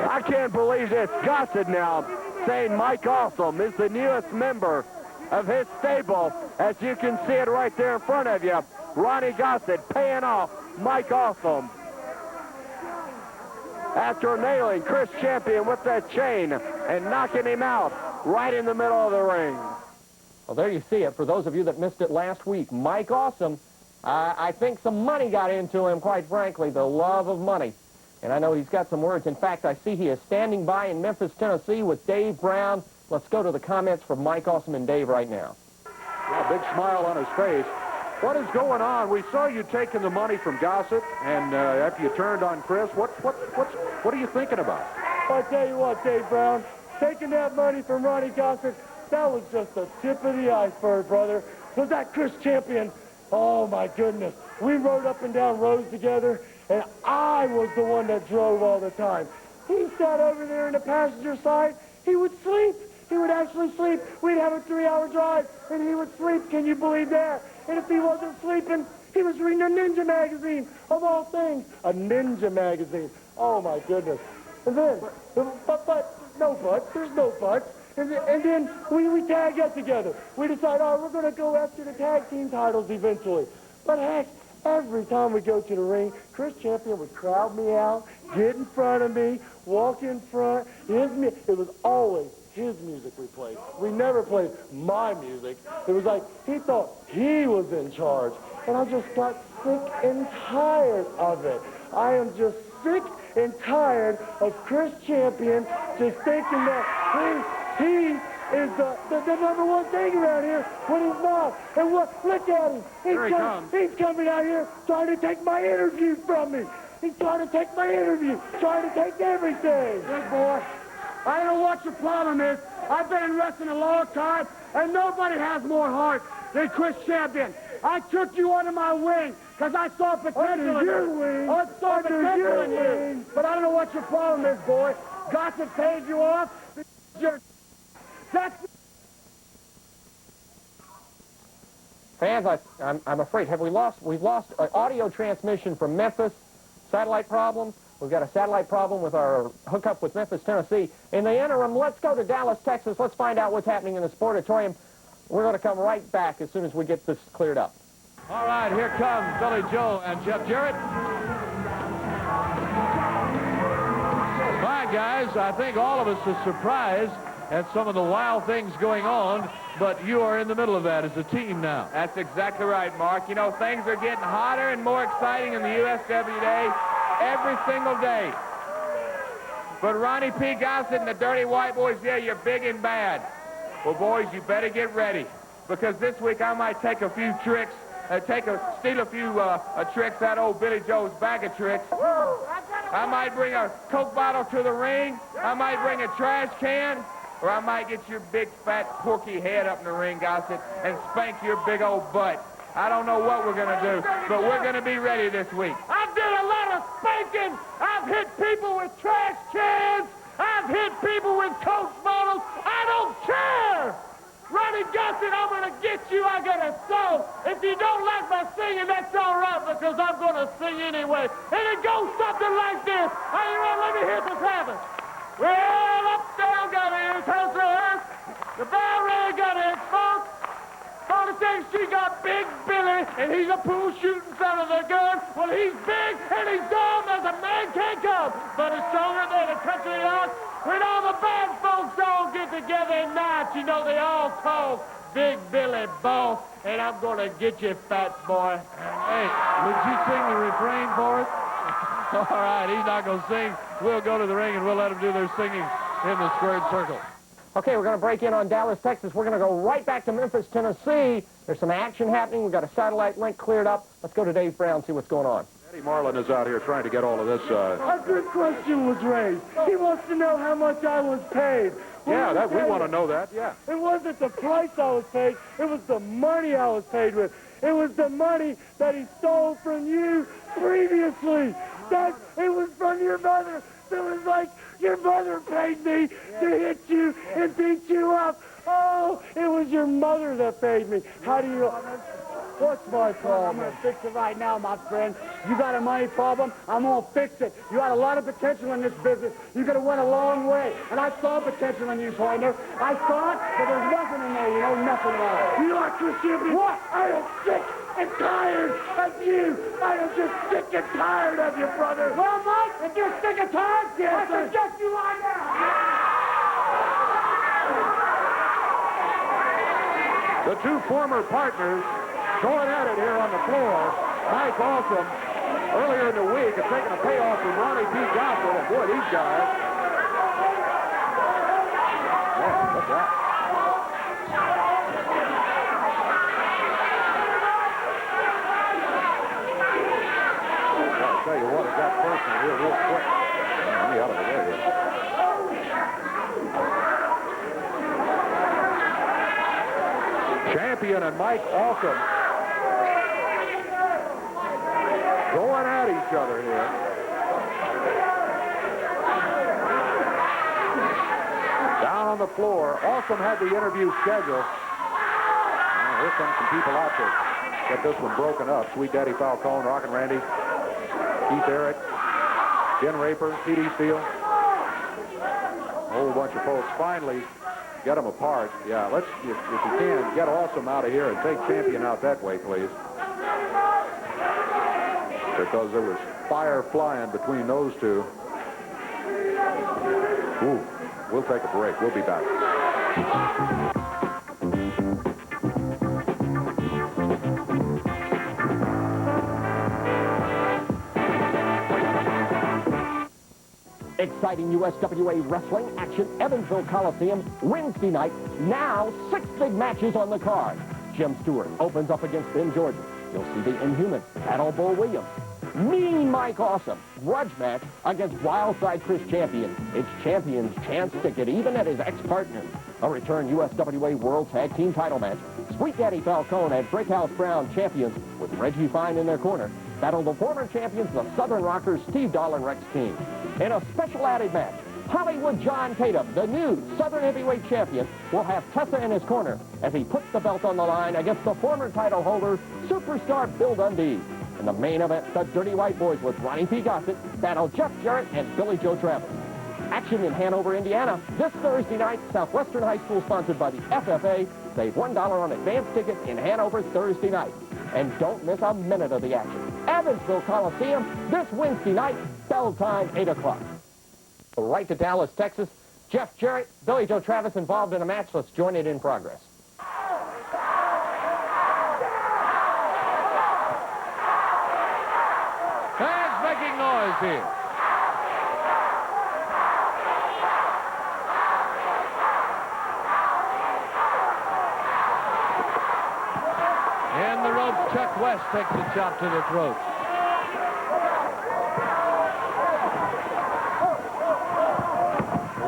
I can't believe this. Gossett now saying Mike Awesome is the newest member of his stable. As you can see it right there in front of you, Ronnie Gossett paying off Mike Awesome after nailing Chris Champion with that chain and knocking him out right in the middle of the ring. Well, there you see it. For those of you that missed it last week, Mike Awesome, I think some money got into him, quite frankly, the love of money. And I know he's got some words. In fact, I see he is standing by in Memphis, Tennessee with Dave Brown. Let's go to the comments from Mike Awesome and Dave right now. Yeah, big smile on his face. What is going on? We saw you taking the money from Gossett, and after you turned on Chris, what are you thinking about? I tell you what, Dave Brown, taking that money from Ronnie Gossett, that was just the tip of the iceberg, brother. Was that Chris Champion? Oh, my goodness. We rode up and down roads together, and I was the one that drove all the time. He sat over there in the passenger side. He would sleep. He would actually sleep. We'd have a 3-hour drive, and he would sleep. Can you believe that? And if he wasn't sleeping, he was reading a Ninja magazine, of all things. A Ninja magazine. Oh, my goodness. And then, no buts. There's no buts. And then we tag up together. We decide, oh, we're going to go after the tag team titles eventually. But heck, every time we go to the ring, Chris Champion would crowd me out, get in front of me, walk in front. It was always his music we played. We never played my music. It was like he thought he was in charge. And I just got sick and tired of it. I am just sick and tired of Chris Champion just thinking that he is the number one thing around here when he's not. And look at him. He's coming out here trying to take my interview from me. He's trying to take my interview, trying to take everything. Good boy. I don't know what your problem is. I've been in wrestling a long time, and nobody has more heart than Chris Champion. I took you under my wing because I saw potential in you. I saw potential in you. But I don't know what your problem is, boy. Gossett paid you off. That's... Fans, I'm afraid, we've lost audio transmission from Memphis, satellite problems. We've got a satellite problem with our hookup with Memphis, Tennessee. In the interim, let's go to Dallas, Texas. Let's find out what's happening in the Sportatorium. We're going to come right back as soon as we get this cleared up. All right, here comes Billy Joe and Jeff Jarrett. My right, guys. I think all of us are surprised at some of the wild things going on, but you are in the middle of that as a team now. That's exactly right, Mark. You know, things are getting hotter and more exciting in the USW day every single day. But Ronnie P. Gossett and the Dirty White Boys, yeah, you're big and bad. Well, boys, you better get ready, because this week I might take a few tricks, steal a few tricks out of old Billy Joe's bag of tricks. I might bring a Coke bottle to the ring. I might bring a trash can. Or I might get your big, fat, porky head up in the ring, Gossett, and spank your big old butt. I don't know what we're going to do, but we're going to be ready this week. I've done a lot of spanking. I've hit people with trash cans. I've hit people with Coke bottles. I don't care. Ronnie Gossett, I'm going to get you. I got a song. If you don't like my singing, that's all right, because I'm going to sing anyway. And it goes something like this. Are you ready? Let me hear what's happening. Well, uptown got his house arrest. The Barry got his folks. 42nd Street got Big Billy, and he's a pool shooting son of a gun. Well, he's big and he's dumb as a man can come, but he's stronger than a country ox. When all the bad folks all get together at night, you know they all call Big Billy boss, and I'm gonna get you, fat boy. Hey, would you sing the refrain for us? All right, he's not going to sing. We'll go to the ring, and we'll let them do their singing in the squared circle. Okay, we're going to break in on Dallas, Texas. We're going to go right back to Memphis, Tennessee. There's some action happening. We've got a satellite link cleared up. Let's go to Dave Brown, see what's going on. Eddie Marlin is out here trying to get all of this. A good question was raised. He wants to know how much I was paid. Yeah, we want to know that, yeah. It wasn't the price I was paid. It was the money I was paid with. It was the money that he stole from you previously. It was from your mother. It was like your mother paid me to hit you and beat you up. Oh, it was your mother that paid me. How do you... What's my problem? I'm going to fix it right now, my friend. You got a money problem, I'm going to fix it. You got a lot of potential in this business. You're going to win a long way. And I saw potential in you, Hoyner. I saw it, but there's nothing in there. You know, nothing wrong. You know what, Chris Champion? What? I am sick and tired of you. I am just sick and tired of you, brother. Well, Mike, if you're sick and tired, Yes, I sir. suggest you lie down. The two former partners going at it here on the floor. Mike Awesome, earlier in the week, has taken a payoff from Ronnie P. Gossett. And boy, these guys. Yeah, look at that. I'll tell you what, it got personal here real quick. Let me out of the way here. Champion and Mike Awesome going at each other here. Down on the floor. Awesome had the interview scheduled. Well, here come some people out to get this one broken up. Sweet Daddy Falcone, Rockin' Randy, Keith Eric, Jen Raper, T.D. Steele. A whole bunch of folks. Finally, get them apart. Yeah, let's, if you can, get Awesome out of here and take Champion out that way, please. Because there was fire flying between those two. Ooh, we'll take a break. We'll be back. Exciting USWA wrestling action, Evansville Coliseum, Wednesday night. Now, 6 big matches on the card. Jim Stewart opens up against Ben Jordan. You'll see the Inhuman, Battle Bull Williams. Mean Mike Awesome, grudge match against Wildside Chris Champion. It's Champion's chance to get even at his ex-partner. A return USWA World Tag Team title match. Sweet Daddy Falcone and Brickhouse Brown champions with Reggie Fine in their corner. Battle the former champions, the Southern Rockers, Steve Dahl and Rex King. In a special added match, Hollywood John Tatum, the new Southern Heavyweight Champion, will have Tessa in his corner as he puts the belt on the line against the former title holder, Superstar Bill Dundee. In the main event, the Dirty White Boys with Ronnie P. Gossett battle Jeff Jarrett and Billy Joe Travis. Action in Hanover, Indiana, this Thursday night. Southwestern High School, sponsored by the FFA. Save $1 on advance tickets in Hanover Thursday night. And don't miss a minute of the action. Evansville Coliseum, this Wednesday night, bell time, 8 o'clock. right to Dallas, Texas. Jeff Jarrett, Billy Joe Travis involved in a match. Let's join it in progress. Fans making noise here. In the ropes, Chuck West takes a chop to the throat.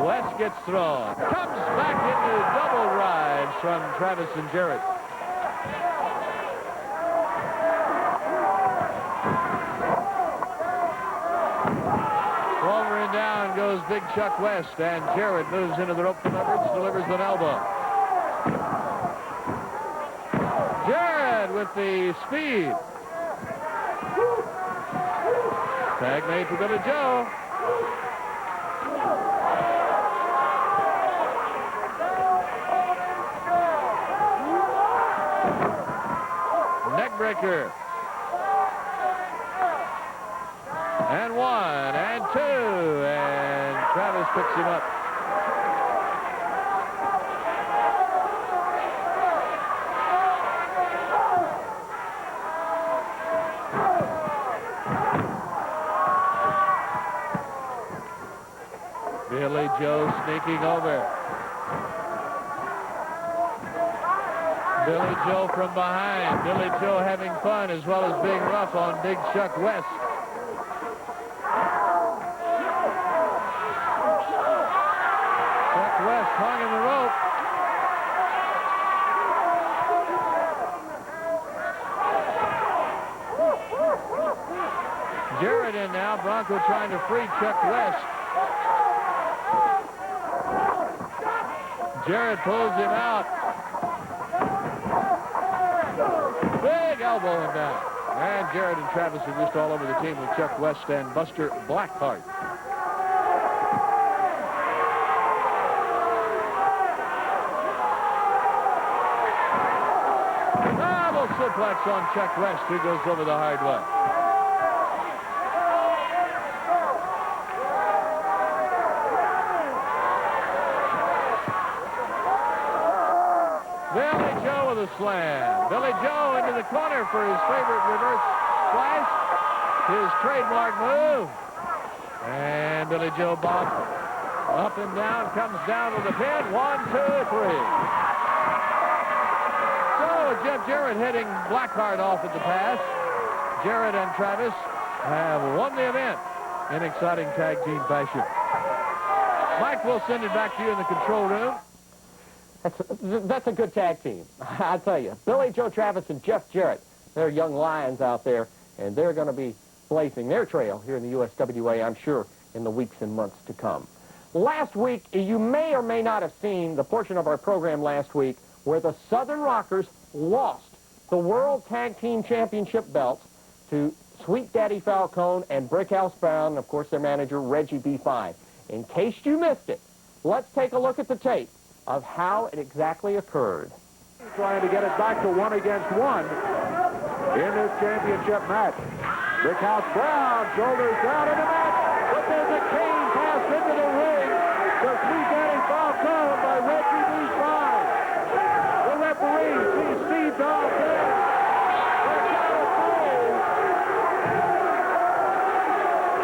West gets thrown. Comes back into double rides from Travis and Jarrett. Over and down goes big Chuck West, and Jarrett moves into the rope for leverage, delivers an elbow. Jarrett with the speed. Tag made for Billy Joe. Neckbreaker. And one, and two, and Travis picks him up. Billy Joe sneaking over. Billy Joe from behind. Billy Joe having fun as well as being rough on big Chuck West. Chuck West hung in the rope. Jarrett in now. Bronco trying to free Chuck West. Jarrett pulls him out. Big elbow him down. And Jarrett and Travis are just all over the team with Chuck West and Buster Blackheart. Double suplex on Chuck West, who goes over the hard way. Billy Joe with a slam. Billy Joe into the corner for his favorite reverse splash. His trademark move. And Billy Joe bobs up and down, comes down with a pin. 1, 2, 3. So Jeff Jarrett heading Blackheart off at the pass. Jarrett and Travis have won the event in exciting tag team fashion. Mike, we'll send it back to you in the control room. That's a good tag team, I tell you. Billy Joe Travis and Jeff Jarrett, they're young lions out there, and they're going to be blazing their trail here in the USWA, I'm sure, in the weeks and months to come. Last week, you may or may not have seen the portion of our program last week where the Southern Rockers lost the World Tag Team Championship belts to Sweet Daddy Falcone and Brickhouse Brown, and of course their manager, Reggie B. Fine. In case you missed it, let's take a look at the tape of how it exactly occurred. Trying to get it back to 1 against 1 in this championship match. Brickhouse Brown, shoulders down in the match, but there's a cane pass into the ring. The Sweet Daddy Falcone by Reggie B. Fine. The referee sees Steve Dodd there.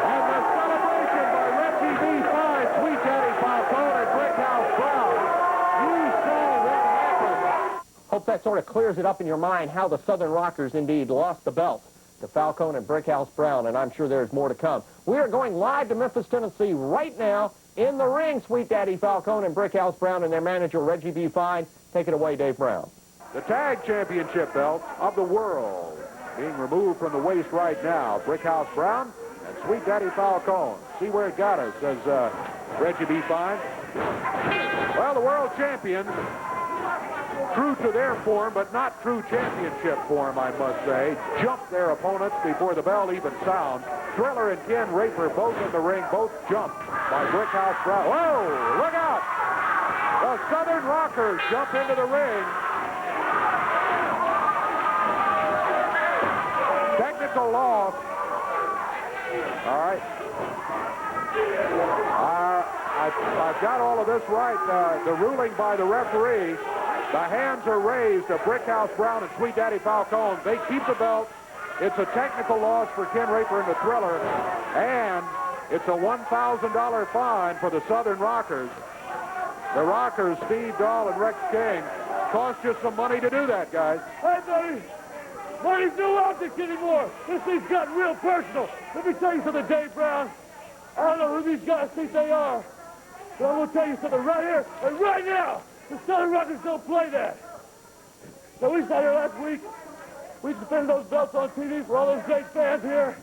And the celebration by Reggie B. Fine, Sweet Daddy Falcone and Brickhouse Brown. Hope that sort of clears it up in your mind how the Southern Rockers indeed lost the belts to Falcone and Brickhouse Brown, and I'm sure there's more to come. We are going live to Memphis, Tennessee right now. In the ring, Sweet Daddy Falcone and Brickhouse Brown and their manager, Reggie B. Fine. Take it away, Dave Brown. The tag championship belts of the world being removed from the waist right now. Brickhouse Brown and Sweet Daddy Falcone. See where it got us, says Reggie B. Fine. Well, the world champions, true to their form, but not true championship form, I must say, jumped their opponents before the bell even sounds. Thriller and Ken Raper both in the ring, both jumped by Brickhouse Brown. Whoa, look out! The Southern Rockers jump into the ring. Technical loss. All right. I've got all of this right. The ruling by the referee, the hands are raised of Brickhouse Brown and Sweet Daddy Falcone. They keep the belt. It's a technical loss for Ken Raper and the Thriller, and it's a $1,000 fine for the Southern Rockers. The Rockers, Steve Dahl and Rex King, cost you some money to do that, guys. Hey, buddy. Money's no object anymore. This thing's gotten real personal. Let me tell you something, Dave Brown. I don't know who these guys think they are, but I'm going to tell you something right here and right now. The Southern Rockers don't play that. Now, we sat here last week. We defended those belts on TV for all those great fans here.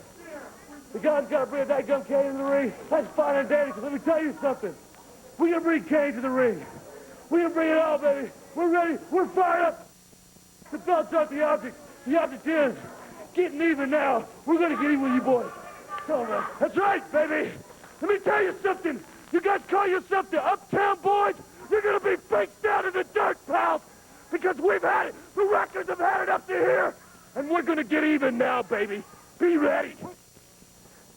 The guy's got to bring that gun Kane in the ring. That's fine and dandy, 'cause let me tell you something. We're going to bring Kane to the ring. We're going to bring it all, baby. We're ready. We're fired up. The belts aren't the object. The object is getting even now. We're going to get even with you boys. Come on, man. That's right, baby. Let me tell you something. You guys call yourself the Uptown Boys. You're going to be faked down in the dirt, pals. Because we've had it. The Rockers have had it up to here. And we're going to get even now, baby. Be ready.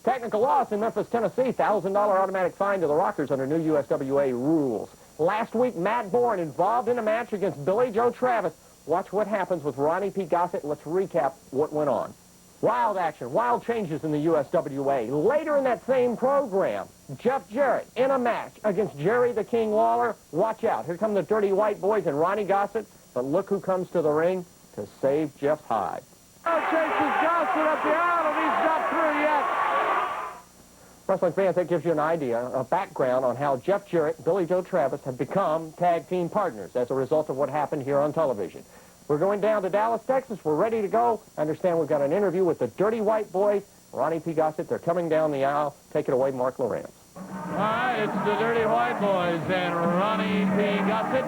Technical loss in Memphis, Tennessee. $1,000 automatic fine to the Rockers under new USWA rules. Last week, Matt Bourne involved in a match against Billy Joe Travis. Watch what happens with Ronnie P. Gossett. Let's recap what went on. Wild action, wild changes in the USWA. Later in that same program, Jeff Jarrett in a match against Jerry the King Lawler. Watch out. Here come the Dirty White Boys and Ronnie Gossett. But look who comes to the ring to save Jeff's hide. Chases Gossett up the aisle, and he's not through yet. Wrestling fans, that gives you an idea, a background on how Jeff Jarrett and Billy Joe Travis have become tag team partners as a result of what happened here on television. We're going down to Dallas, Texas. We're ready to go. I understand we've got an interview with the Dirty White Boys, Ronnie P. Gossett. They're coming down the aisle. Take it away, Mark Lawrence. All right, it's the Dirty White Boys and Ronnie P. Gossett.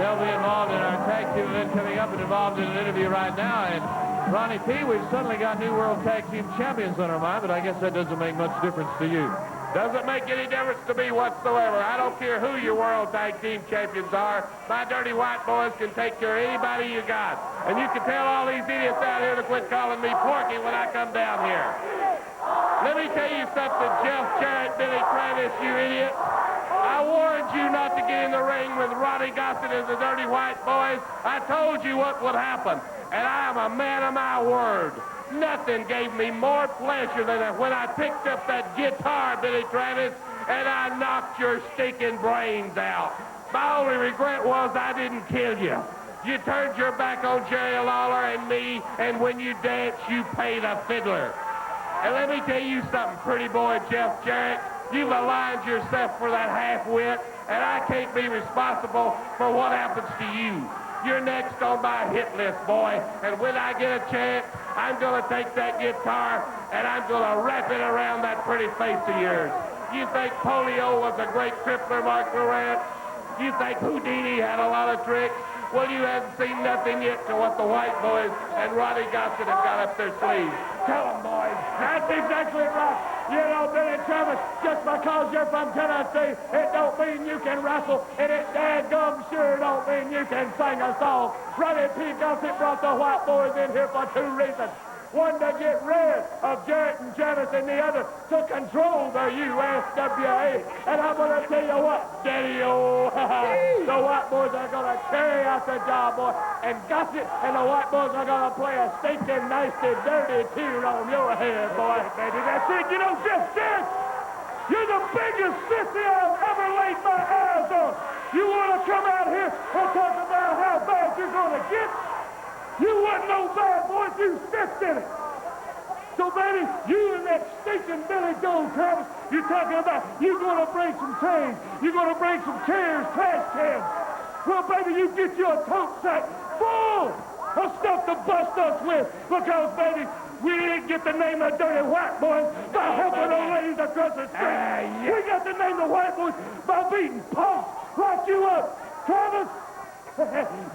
They'll be involved in our tag team event coming up and involved in an interview right now. And Ronnie P., we've suddenly got new World Tag Team Champions on our mind, but I guess that doesn't make much difference to you. Doesn't make any difference to me whatsoever. I don't care who your World Tag Team Champions are. My Dirty White Boys can take care of anybody you got. And you can tell all these idiots out here to quit calling me Porky when I come down here. Let me tell you something, Jeff Jarrett, Billy Travis, you idiots. I warned you not to get in the ring with Ronnie Gossett and the Dirty White Boys. I told you what would happen, and I am a man of my word. Nothing gave me more pleasure than when I picked up that guitar, Billy Travis, and I knocked your stinking brains out. My only regret was I didn't kill you. You turned your back on Jerry Lawler and me, and when you danced, you paid a fiddler. And let me tell you something, pretty boy Jeff Jarrett. You've aligned yourself for that half-wit, and I can't be responsible for what happens to you. You're next on my hit list, boy, and when I get a chance, I'm going to take that guitar, and I'm going to wrap it around that pretty face of yours. You think polio was a great crippler, Mark Lawrence? You think Houdini had a lot of tricks? Well, you haven't seen nothing yet to what the White Boys and Ronnie Gossett have got up their sleeves. Tell them, boys. That's exactly right. You know, Billy Travis, just because you're from Tennessee, it don't mean you can wrestle, and it dadgum sure don't mean you can sing a song. Ronnie P. Gossett brought the White Boys in here for two reasons. One, to get rid of Jarrett and Travis, and the other, to control the USWA. And I'm going to tell you what, Daddy-o, the White Boys are going to carry out the job, boy. And Gossett and the White Boys are going to play a stinking, nasty, dirty tune on your head, boy. Baby, that's it. You know, Jeff Jarrett, you're the biggest sissy I've ever laid my eyes on. You want to come out here and talk about how bad you're going to get? You wasn't no bad boy if you stepped in it. So, baby, you and that stinking Billy Joe Travis, you're talking about you're going to bring some trains. You're going to bring some chairs, trash cans. Well, baby, you get you a tote sack full of stuff to bust us with. Because, baby, we didn't get the name of Dirty White Boys by helping the ladies across the street. We got the name of White Boys by beating punks like you up. Travis,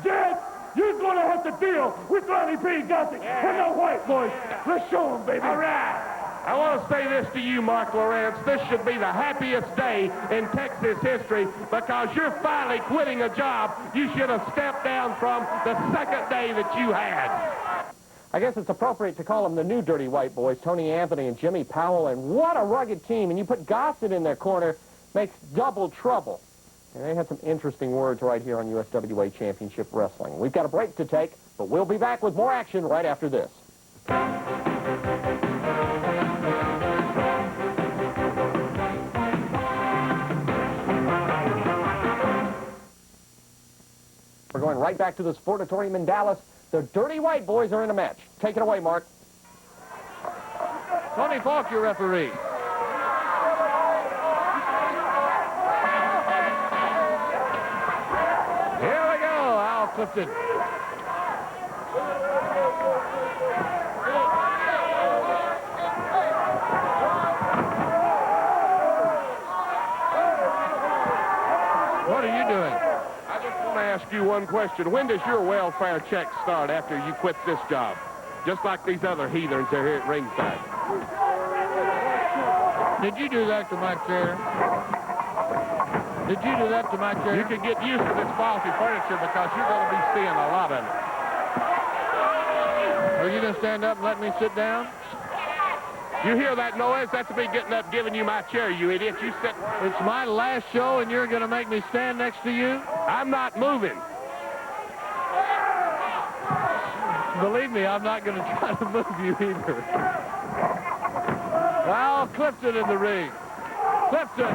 Jack, you're going to have to deal with Ronnie P. Gossett and the White Boys. Let's show them, baby. All right. I want to say this to you, Mark Lawrence. This should be the happiest day in Texas history because you're finally quitting a job you should have stepped down from the second day that you had. I guess it's appropriate to call them the new Dirty White Boys, Tony Anthony and Jimmy Powell. And what a rugged team. And you put Gossett in their corner, makes double trouble. And they had some interesting words right here on USWA Championship Wrestling. We've got a break to take, but we'll be back with more action right after this. We're going right back to the Sportatorium in Dallas. The Dirty White Boys are in a match. Take it away, Mark. Tony Falk, your referee. Here we go, Al Clifton. What are you doing? I just want to ask you one question. When does your welfare check start after you quit this job? Just like these other heathens are here at ringside. Did you do that to my chair? Did you do that to my chair? You can get used to this faulty furniture because you're going to be seeing a lot of it. Are you going to stand up and let me sit down? You hear that noise? That's me getting up giving you my chair, you idiot. You sit. It's my last show and you're going to make me stand next to you? I'm not moving. Believe me, I'm not going to try to move you either. Al Clifton in the ring. Clifton.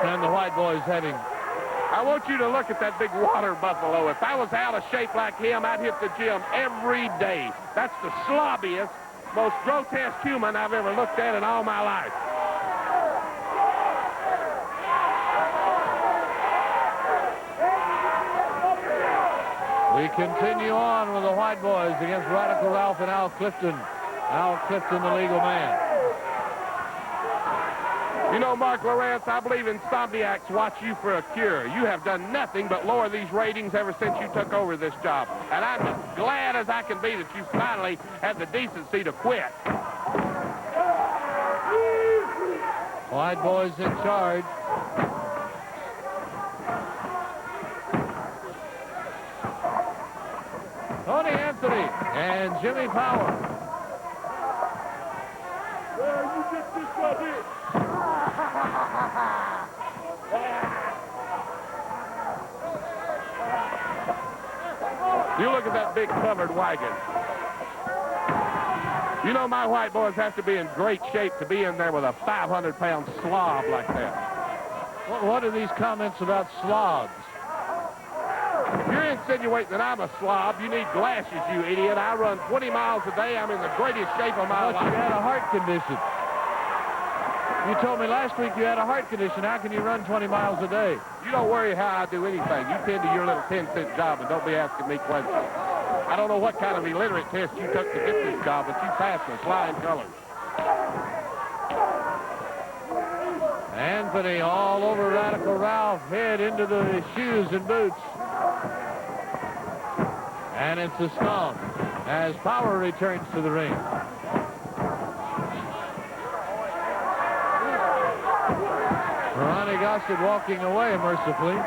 And the White Boys heading. I want you to look at that big water buffalo. If I was out of shape like him, I'd hit the gym every day. That's the slobbiest, most grotesque human I've ever looked at in all my life. We continue on with the White Boys against Radical Ralph and Al Clifton. Al Clifton, the legal man. You know, Mark Lawrence, I believe insomniacs watch you for a cure. You have done nothing but lower these ratings ever since you took over this job. And I'm as glad as I can be that you finally had the decency to quit. White Boys in charge. Tony Anthony and Jimmy Powell. Well, you get this right here. You look at that big covered wagon. You know my White Boys have to be in great shape to be in there with a 500-pound slob like that. What are these comments about slobs? If you're insinuating that I'm a slob, you need glasses, you idiot. I run 20 miles a day. I'm in the greatest shape of my But life. you had a heart condition. You told me last week you had a heart condition. How can you run 20 miles a day? You don't worry how I do anything. You tend to your little 10-cent job and don't be asking me questions. I don't know what kind of illiterate test you took to get this job, but you passed with flying colors. Anthony all over Radical Ralph, head into the shoes and boots. And it's a stomp as Power returns to the ring. Ronnie Gossett walking away mercifully.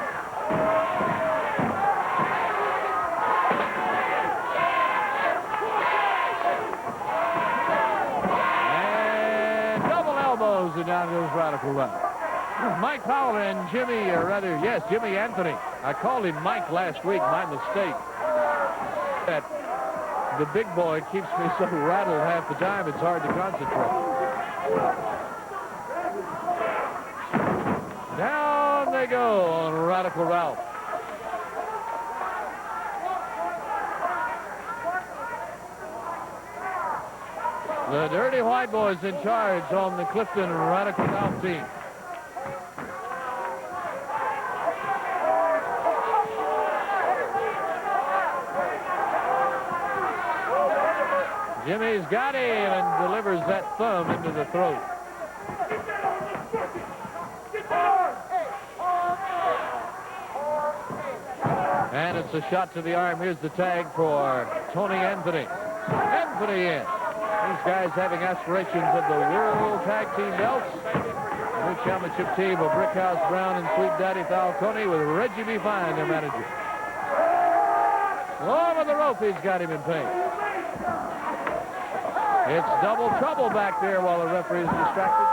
And double elbows, and down goes Radical Ralph. Mike Powell and Jimmy Anthony. I called him Mike last week, my mistake. That the big boy keeps me so rattled half the time, it's hard to concentrate. Down they go on Radical Ralph. The Dirty White Boys in charge on the Clifton Radical Ralph team. Jimmy's got him and delivers that thumb into the throat. And it's a shot to the arm. Here's the tag for Tony Anthony. Anthony in. These guys having aspirations of the World Tag Team belts. The new championship team of Brickhouse Brown and Sweet Daddy Falcone with Reggie B. Fine, their manager. Over the rope, he's got him in pain. It's double trouble back there while the referee is distracted.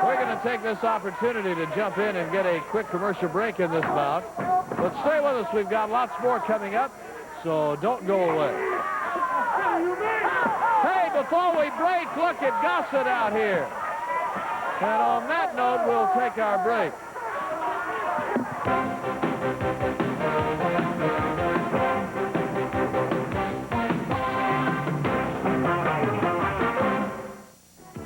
We're going to take this opportunity to jump in and get a quick commercial break in this bout. But stay with us. We've got lots more coming up, so don't go away. Hey, before we break, look at Gossett out here. And on that note, we'll take our break.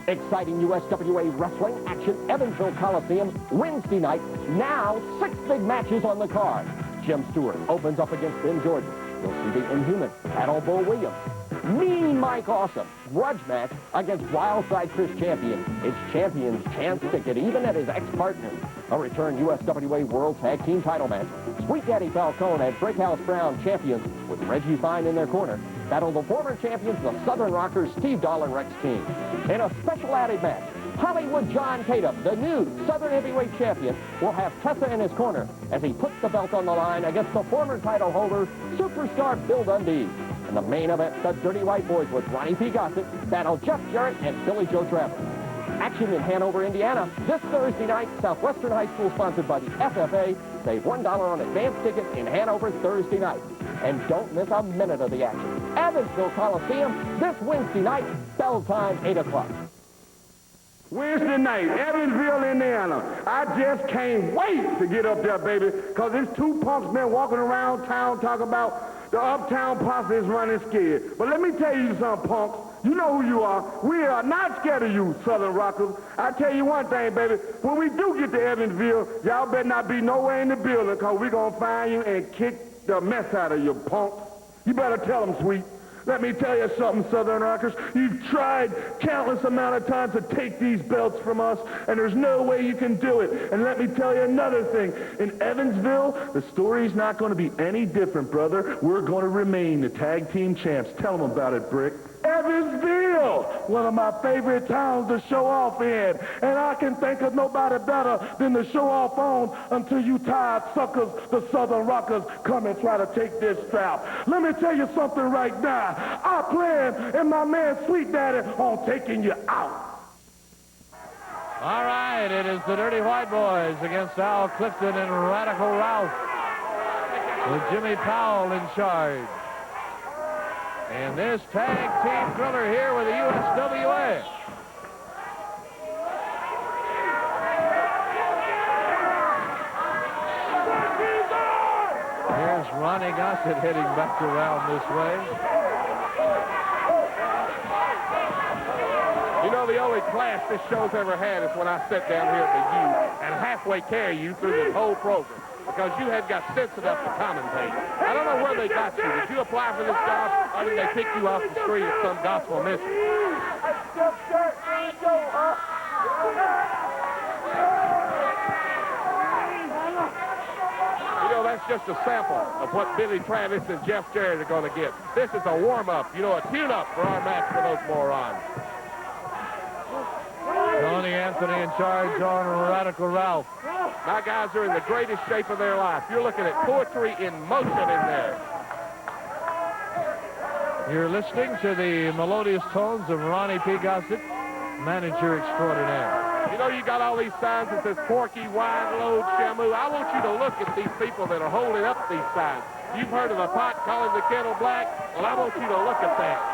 Exciting USWA wrestling action, Evansville Coliseum, Wednesday night. Now, 6 big matches on the card. Jim Stewart opens up against Ben Jordan. You'll see the Inhuman, Battle Bull Williams. Mean Mike Awesome, grudge match against Wildside Chris Champion. It's Champion's chance to get even at his ex-partner. A return USWA World Tag Team title match. Sweet Daddy Falcone and Brickhouse Brown champions with Reggie Fine in their corner. Battle the former champions, the Southern Rockers, Steve Dahl and Rex King. In a special added match, Hollywood John Tatum, the new Southern Heavyweight Champion, will have Tessa in his corner as he puts the belt on the line against the former title holder, Superstar Bill Dundee. In the main event, the Dirty White Boys with Ronnie P. Gossett battle Jeff Jarrett and Billy Joe Travis. Action in Hanover, Indiana, this Thursday night. Southwestern High School, sponsored by the FFA. Save $1 on advance tickets in Hanover Thursday night. And don't miss a minute of the action. Evansville Coliseum, this Wednesday night, bell time, 8 o'clock. Wednesday night, Evansville, Indiana. I just can't wait to get up there, baby, because there's 2 punks been walking around town talking about the uptown posse is running scared. But let me tell you something, punks. You know who you are. We are not scared of you, Southern Rockers. I tell you one thing, baby. When we do get to Evansville, y'all better not be nowhere in the building, because we're going to find you and kick the mess out of you, punks. You better tell them, sweet. Let me tell you something, Southern Rockers. You've tried countless amount of times to take these belts from us, and there's no way you can do it. And let me tell you another thing. In Evansville, the story's not going to be any different, brother. We're going to remain the tag team champs. Tell them about it, Brick. Evansville, one of my favorite towns to show off in. And I can think of nobody better than to show off on until you tired suckers, the Southern Rockers, come and try to take this strap. Let me tell you something right now. I plan, and my man Sweet Daddy, on taking you out. All right, it is the Dirty White Boys against Al Clifton and Radical Ralph, with Jimmy Powell in charge. And this tag team thriller here with the USWA. Here's Ronnie Gossett heading back around this way. You know, the only class this show's ever had is when I sit down here at the U and halfway carry you through this whole program, because you had got sense enough to commentate. I don't know where they got you. Did you apply for this job, or did they pick you off the street at some gospel mission? You know, that's just a sample of what Billy Travis and Jeff Jarrett are going to get. This is a warm-up, you know, a tune-up for our match for those morons. Tony Anthony in charge on Radical Ralph. My guys are in the greatest shape of their life. You're looking at poetry in motion in there. You're listening to the melodious tones of Ronnie P. Gossett, manager extraordinaire. You know, you got all these signs that says Porky, Wine, Load, Shamu. I want you to look at these people that are holding up these signs. You've heard of the pot calling the kettle black? Well, I want you to look at that.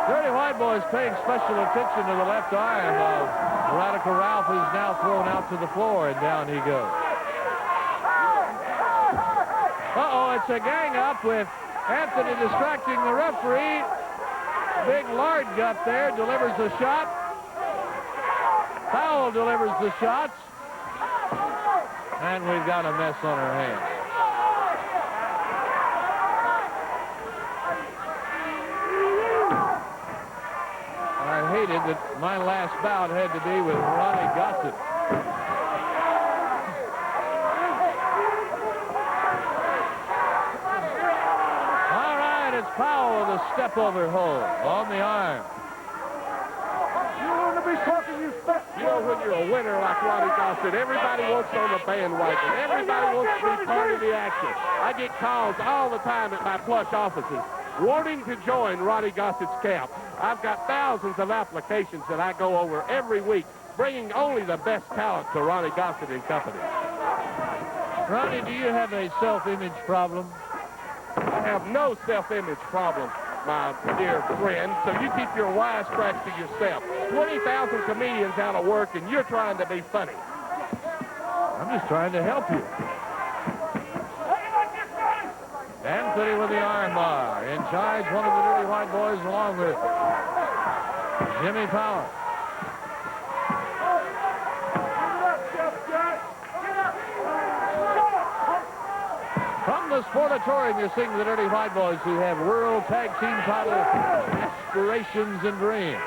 Dirty White Boys paying special attention to the left arm of Radical Ralph, who's now thrown out to the floor, and down he goes. Uh-oh, it's a gang-up with Anthony distracting the referee. Big Lard got there, delivers the shot. Powell delivers the shots. And we've got a mess on our hands. I hated that my last bout had to be with Ronnie Gossett. All right, it's Powell with a step-over hold on the arm. You want to be talking you fat. You know, when you're a winner like Ronnie Gossett, everybody wants on the bandwagon. Everybody wants to be part of the action. I get calls all the time at my plush offices wanting to join Ronnie Gossett's camp. I've got thousands of applications that I go over every week, bringing only the best talent to Ronnie Gossett and Company. Ronnie, do you have a self-image problem? I have no self-image problem, my dear friend, so you keep your wisecracks to yourself. 20,000 comedians out of work, and you're trying to be funny. I'm just trying to help you. Anthony with the arm bar. In charge, one of the Dirty White Boys, along with Jimmy Powell. From the Sportatorium, you're seeing the Dirty White Boys, who have World Tag Team title aspirations and dreams.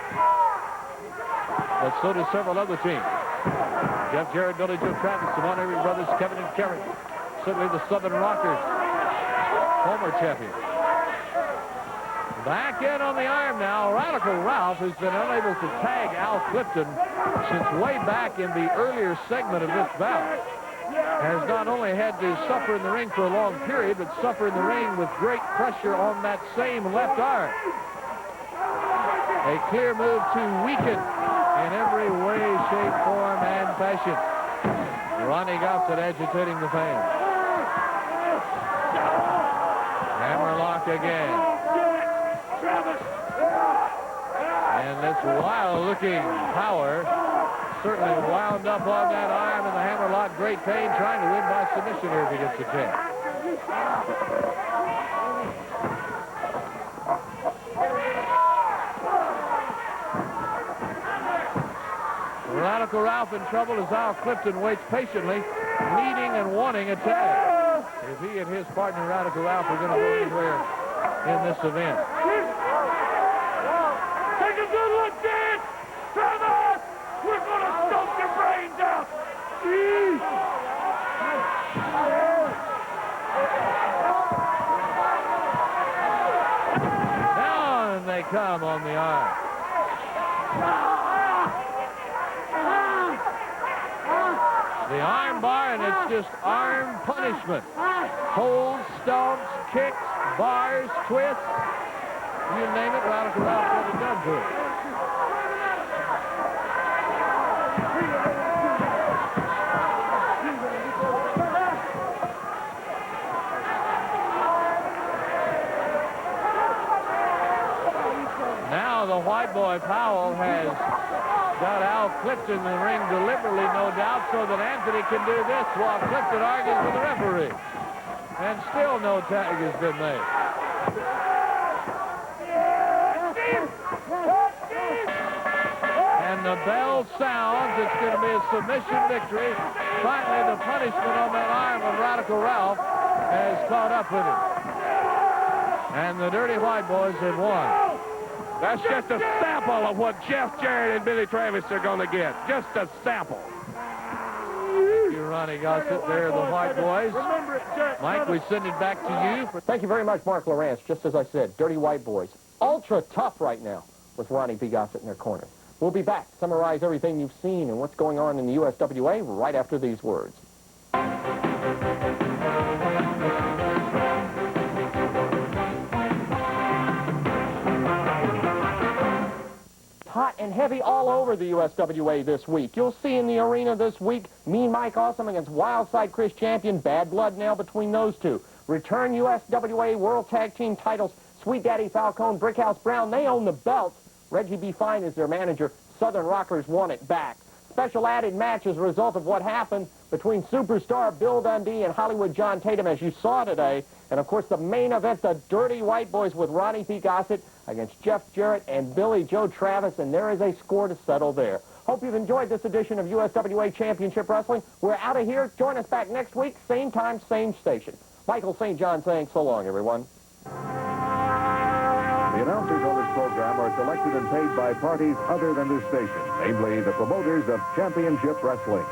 But so do several other teams. Jeff Jarrett, Billy Joe Travis, the Monterey Brothers, Kevin and Kerry. Certainly the Southern Rockers, former champion. Back in on the arm now. Radical Ralph has been unable to tag Al Clifton since way back in the earlier segment of this bout. Has not only had to suffer in the ring for a long period, but suffer in the ring with great pressure on that same left arm. A clear move to weaken in every way, shape, form, and fashion. Ronnie Gossett agitating the fans. Hammerlock again. And this wild-looking power certainly wound up on that arm, and the hammerlock, great pain, trying to win by submission here if he gets a chance. Radical Ralph in trouble as Al Clifton waits patiently, needing and wanting a tag. If he and his partner Radical Ralph are going to go anywhere in this event. Take a good look, Dan! Travis! We're going to stomp your brains out! Down they come on the arm. The arm bar, and it's just arm punishment. Holds, stomps, kicks, bars, twists. You name it, Radical Ralph had it done to it. Now the white boy Powell has got Al Clifton in the ring deliberately, no doubt, so that Anthony can do this while Clifton argues with the referee. And still no tag has been made. And the bell sounds. It's going to be a submission victory. Finally, the punishment on that arm of Radical Ralph has caught up with him. And the Dirty White Boys have won. That's just a sample of what Jeff Jarrett and Billy Travis are going to get. Just a sample. Thank you, Ronnie Gossett. There are the White Boys. Mike, we send it back to you. Thank you very much, Mark Lawrence. Just as I said, Dirty White Boys. Ultra tough right now with Ronnie B. Gossett in their corner. We'll be back to summarize everything you've seen and what's going on in the USWA right after these words. Hot and heavy all over the USWA this week. You'll see in the arena this week, Mean Mike Awesome against Wildside Chris Champion. Bad blood now between those two. Return USWA World Tag Team titles. Sweet Daddy Falcone, Brickhouse Brown, they own the belts. Reggie B. Fine is their manager. Southern Rockers want it back. Special added match as a result of what happened between superstar Bill Dundee and Hollywood John Tatum, as you saw today. And, of course, the main event, the Dirty White Boys with Ronnie P. Gossett against Jeff Jarrett and Billy Joe Travis, and there is a score to settle there. Hope you've enjoyed this edition of USWA Championship Wrestling. We're out of here. Join us back next week, same time, same station. Michael St. John saying so long, everyone. The announcers on this program are selected and paid by parties other than this station, namely the promoters of Championship Wrestling.